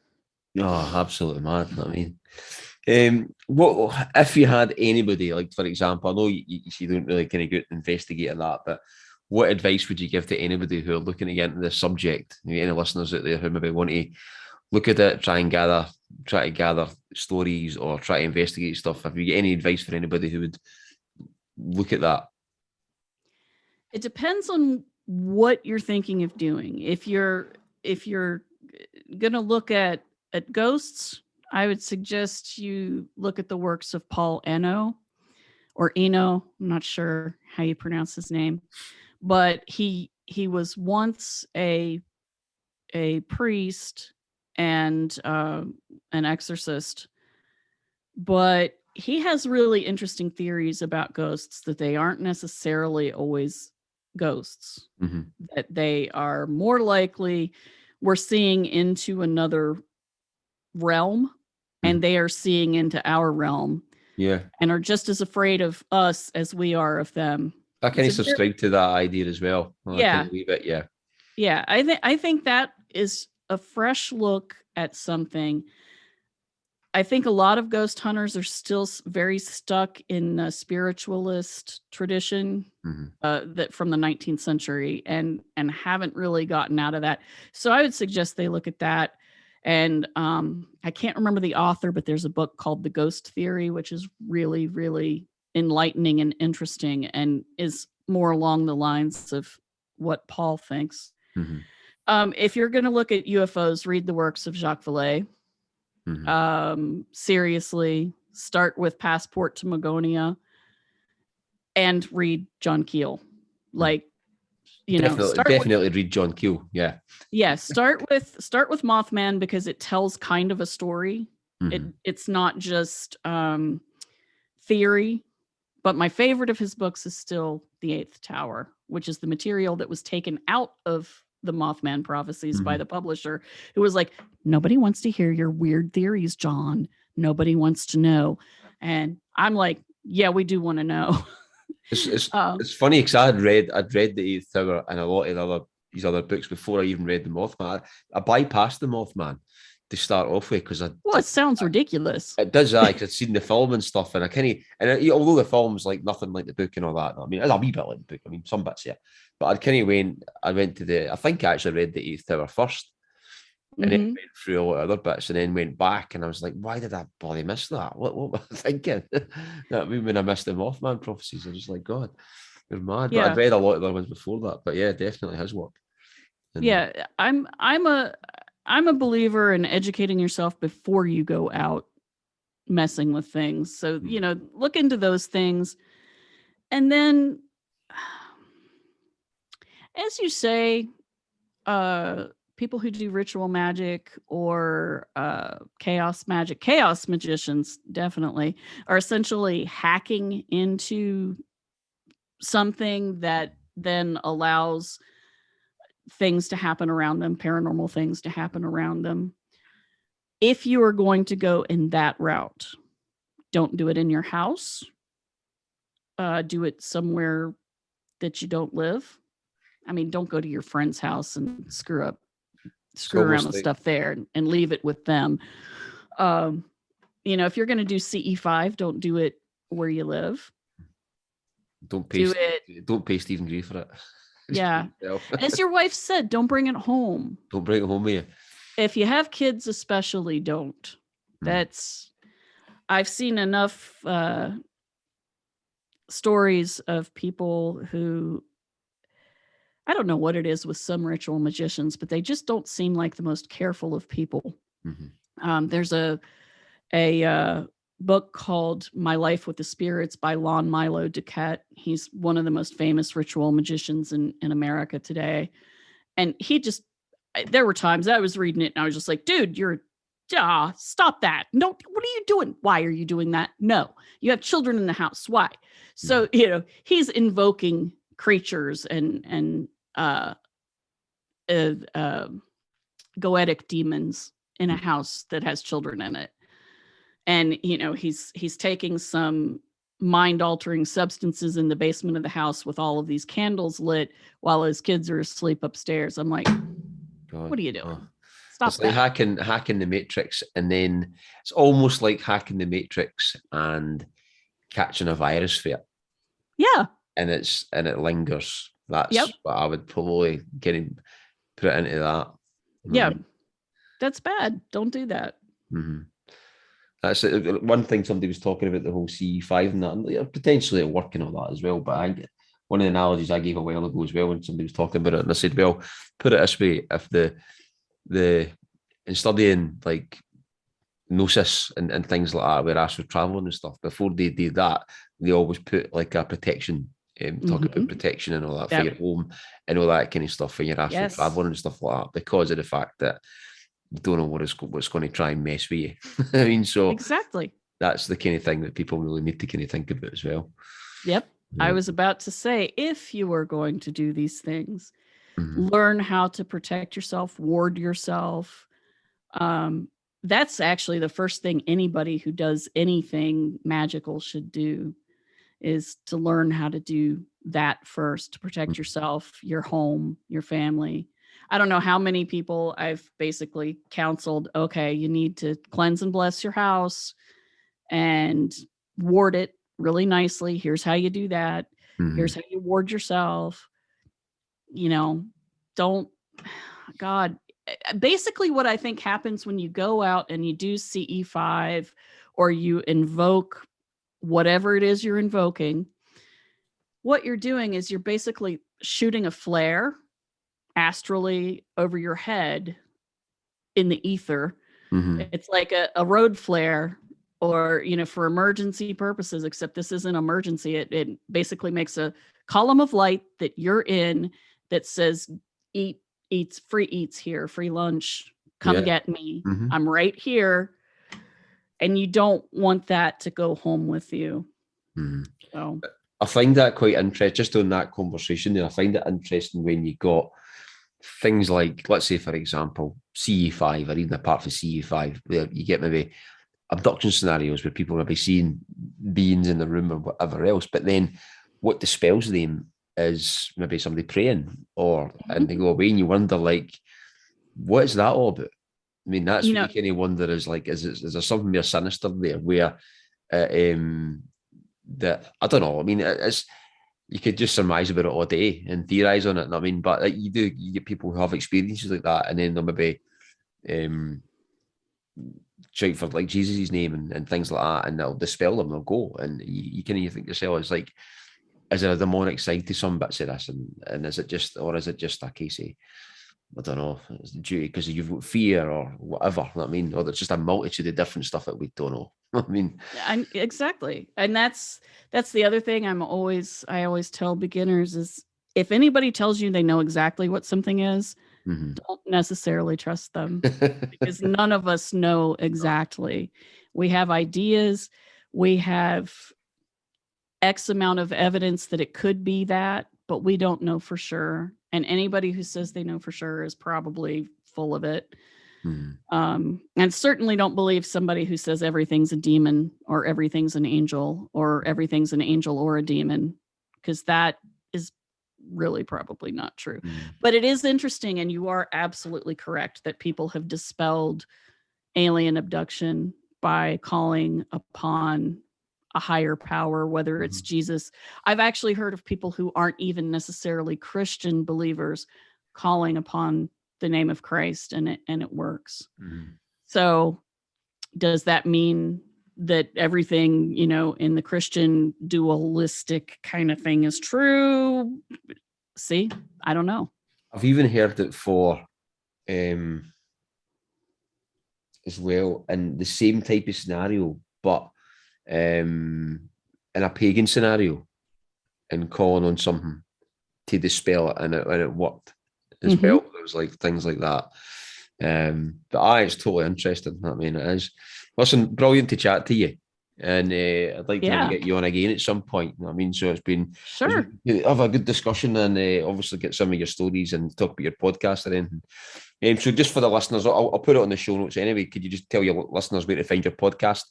Oh, absolutely mad. I mean, what if you had anybody, like for example, I know you don't really kind of go out and investigate that, but what advice would you give to anybody who are looking to get into this subject? Any listeners out there who maybe want to look at it, try to gather stories or try to investigate stuff? Have you got any advice for anybody who would look at that? It depends on what you're thinking of doing. If you're going to look at ghosts, I would suggest you look at the works of Paul Eno or Eno. I'm not sure how you pronounce his name, but he he was once a priest and an exorcist, but he has really interesting theories about ghosts, that they aren't necessarily always ghosts, that they are more likely we're seeing into another realm and they are seeing into our realm. Yeah. And are just as afraid of us as we are of them. I kind of subscribe to that idea as well. Yeah. I kind of leave it, yeah. Yeah, I think that is a fresh look at something. I think a lot of ghost hunters are still very stuck in a spiritualist tradition that from the 19th century and haven't really gotten out of that. So I would suggest they look at that. And I can't remember the author, but there's a book called The Ghost Theory, which is really, really enlightening and interesting and is more along the lines of what Paul thinks. If you're going to look at UFOs, read the works of Jacques Vallée. Seriously, start with Passport to Magonia and read John Keel. Like, definitely read John Keel. Yeah. Yeah. Start with Mothman, because it tells kind of a story. It's not just theory, but my favorite of his books is still The Eighth Tower, which is the material that was taken out of the Mothman prophecies by the publisher, who was like, nobody wants to hear your weird theories, John. Nobody wants to know. And I'm like, yeah, we do want to know. It's funny because I'd read The Eighth Tower and a lot of these other books before I even read the Mothman. I bypassed the Mothman to start off with because it sounds ridiculous. It does, because I'd seen the film and stuff, and although the film's like nothing like the book and all that, I mean, it's a wee bit like the book. I mean, some bits, yeah. But I went to I think I actually read The Eighth Tower first, and then went through a lot of other bits, and then went back, and I was like, why did I bloody miss that? What was I thinking? I mean, when I missed the Mothman prophecies, I was just like, God, you're mad. Yeah. But I'd read a lot of other ones before that, but yeah, definitely his work. And yeah, I'm a believer in educating yourself before you go out messing with things. So, look into those things. And then, as you say, people who do ritual magic or chaos magicians definitely are essentially hacking into something that then allows things to happen around them, paranormal things to happen around them. If you are going to go in that route, don't do it in your house. Do it somewhere that you don't live. I mean, don't go to your friend's house and screw around with stuff there and leave it with them. If you're going to do CE5, don't do it where you live. Don't pay Stephen Gray for it. Yeah. As your wife said, don't bring it home. Don't bring it home with you. If you have kids, especially, don't. I've seen enough stories of people who, I don't know what it is with some ritual magicians, but they just don't seem like the most careful of people. There's a book called My Life with the Spirits by Milo Decat. He's one of the most famous ritual magicians in America today. And there were times I was reading it and I was just like, dude, stop that. No, what are you doing? Why are you doing that? No, you have children in the house. Why? So, he's invoking creatures and goetic demons in a house that has children in it. And, he's taking some mind-altering substances in the basement of the house with all of these candles lit while his kids are asleep upstairs. I'm like, God, what are you doing? Stop it's like hacking the Matrix, and then it's almost like hacking the Matrix and catching a virus for it. Yeah. And it lingers. That's what I would probably put it into that. Yeah. That's bad. Don't do that. That's one thing somebody was talking about, the whole CE5 and that, and potentially at work and all that as well. But I think one of the analogies I gave a while ago as well, when somebody was talking about it, and I said, well, put it this way: if in studying like gnosis and things like that, where astral traveling and stuff, before they do that, they always put like a protection talk about protection and all that for Yep. your home and all that kind of stuff when you're actually Yes. traveling and stuff like that, because of the fact that you don't know what's going to try and mess with you. I mean, so Exactly. that's the kind of thing that people really need to kind of think about as well. Yep. Yeah. I was about to say, if you are going to do these things, Mhm. learn how to protect yourself, ward yourself. That's actually the first thing anybody who does anything magical should do, is to learn how to do that first, to protect yourself, your home, your family. I don't know how many people I've basically counseled, okay, you need to cleanse and bless your house and ward it really nicely. Here's how you do that. Here's how you ward yourself. You know, don't, God, basically what I think happens when you go out and you do CE5 or you invoke whatever it is you're invoking, what you're doing is you're basically shooting a flare astrally over your head in the ether. It's like a road flare, or, for emergency purposes, except this isn't emergency. It basically makes a column of light that you're in that says, eats, free eats here, free lunch, come get me. I'm right here. And you don't want that to go home with you. So I find that quite interesting, just on that conversation there. I find it interesting when you got things like, let's say, for example, CE5, or even apart from CE5, where you get maybe abduction scenarios where people may be seeing beings in the room or whatever else, but then what dispels them is maybe somebody praying, and they go away and you wonder, like, what is that all about? I mean, that's what you kind of wonder, is like, is there something more sinister there where that, I don't know. I mean, it's, you could just surmise about it all day and theorize on it. I mean, but like, you get people who have experiences like that, and then they'll maybe shout for like Jesus' name and things like that, and they'll dispel them. They'll go, and you kind of think to yourself, it's like, is there a demonic side to some bits of this, and is it just a case of, I don't know, it's the duty because you've got fear or whatever. I mean, or there's just a multitude of different stuff that we don't know. I mean, exactly, and that's the other thing. I always tell beginners is, if anybody tells you they know exactly what something is, don't necessarily trust them, because none of us know exactly. We have ideas. We have X amount of evidence that it could be that, but we don't know for sure. And anybody who says they know for sure is probably full of it. And certainly don't believe somebody who says everything's a demon or everything's an angel or everything's an angel or a demon, because that is really probably not true. But it is interesting, and you are absolutely correct, that people have dispelled alien abduction by calling upon a higher power, whether it's Jesus. I've actually heard of people who aren't even necessarily Christian believers calling upon the name of Christ, and it works. So does that mean that everything, in the Christian dualistic kind of thing is true? See, I don't know. I've even heard it for as well, in the same type of scenario, but in a pagan scenario, and calling on something to dispel it, and it worked as well. There was like things like that. But it's totally interesting. I mean, it is. Listen, brilliant to chat to you, and I'd like to maybe get you on again at some point. I mean, so it's been have a good discussion, and obviously get some of your stories and talk about your podcast and anything. So just for the listeners, I'll put it on the show notes anyway. Could you just tell your listeners where to find your podcast?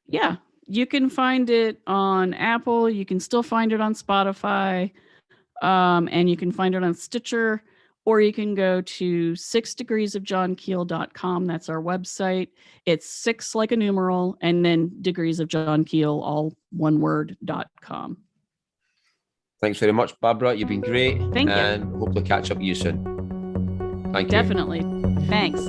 Yeah, you can find it on Apple. You can still find it on Spotify, and you can find it on Stitcher, or you can go to 6degreesofjohnkeel.com. That's our website. It's 6 like a numeral, and then Degrees of John Keel, all one word.com. Thanks very much, Barbara. You've been great. Thank you. And hopefully catch up with you soon. Thank you. Definitely. Thanks.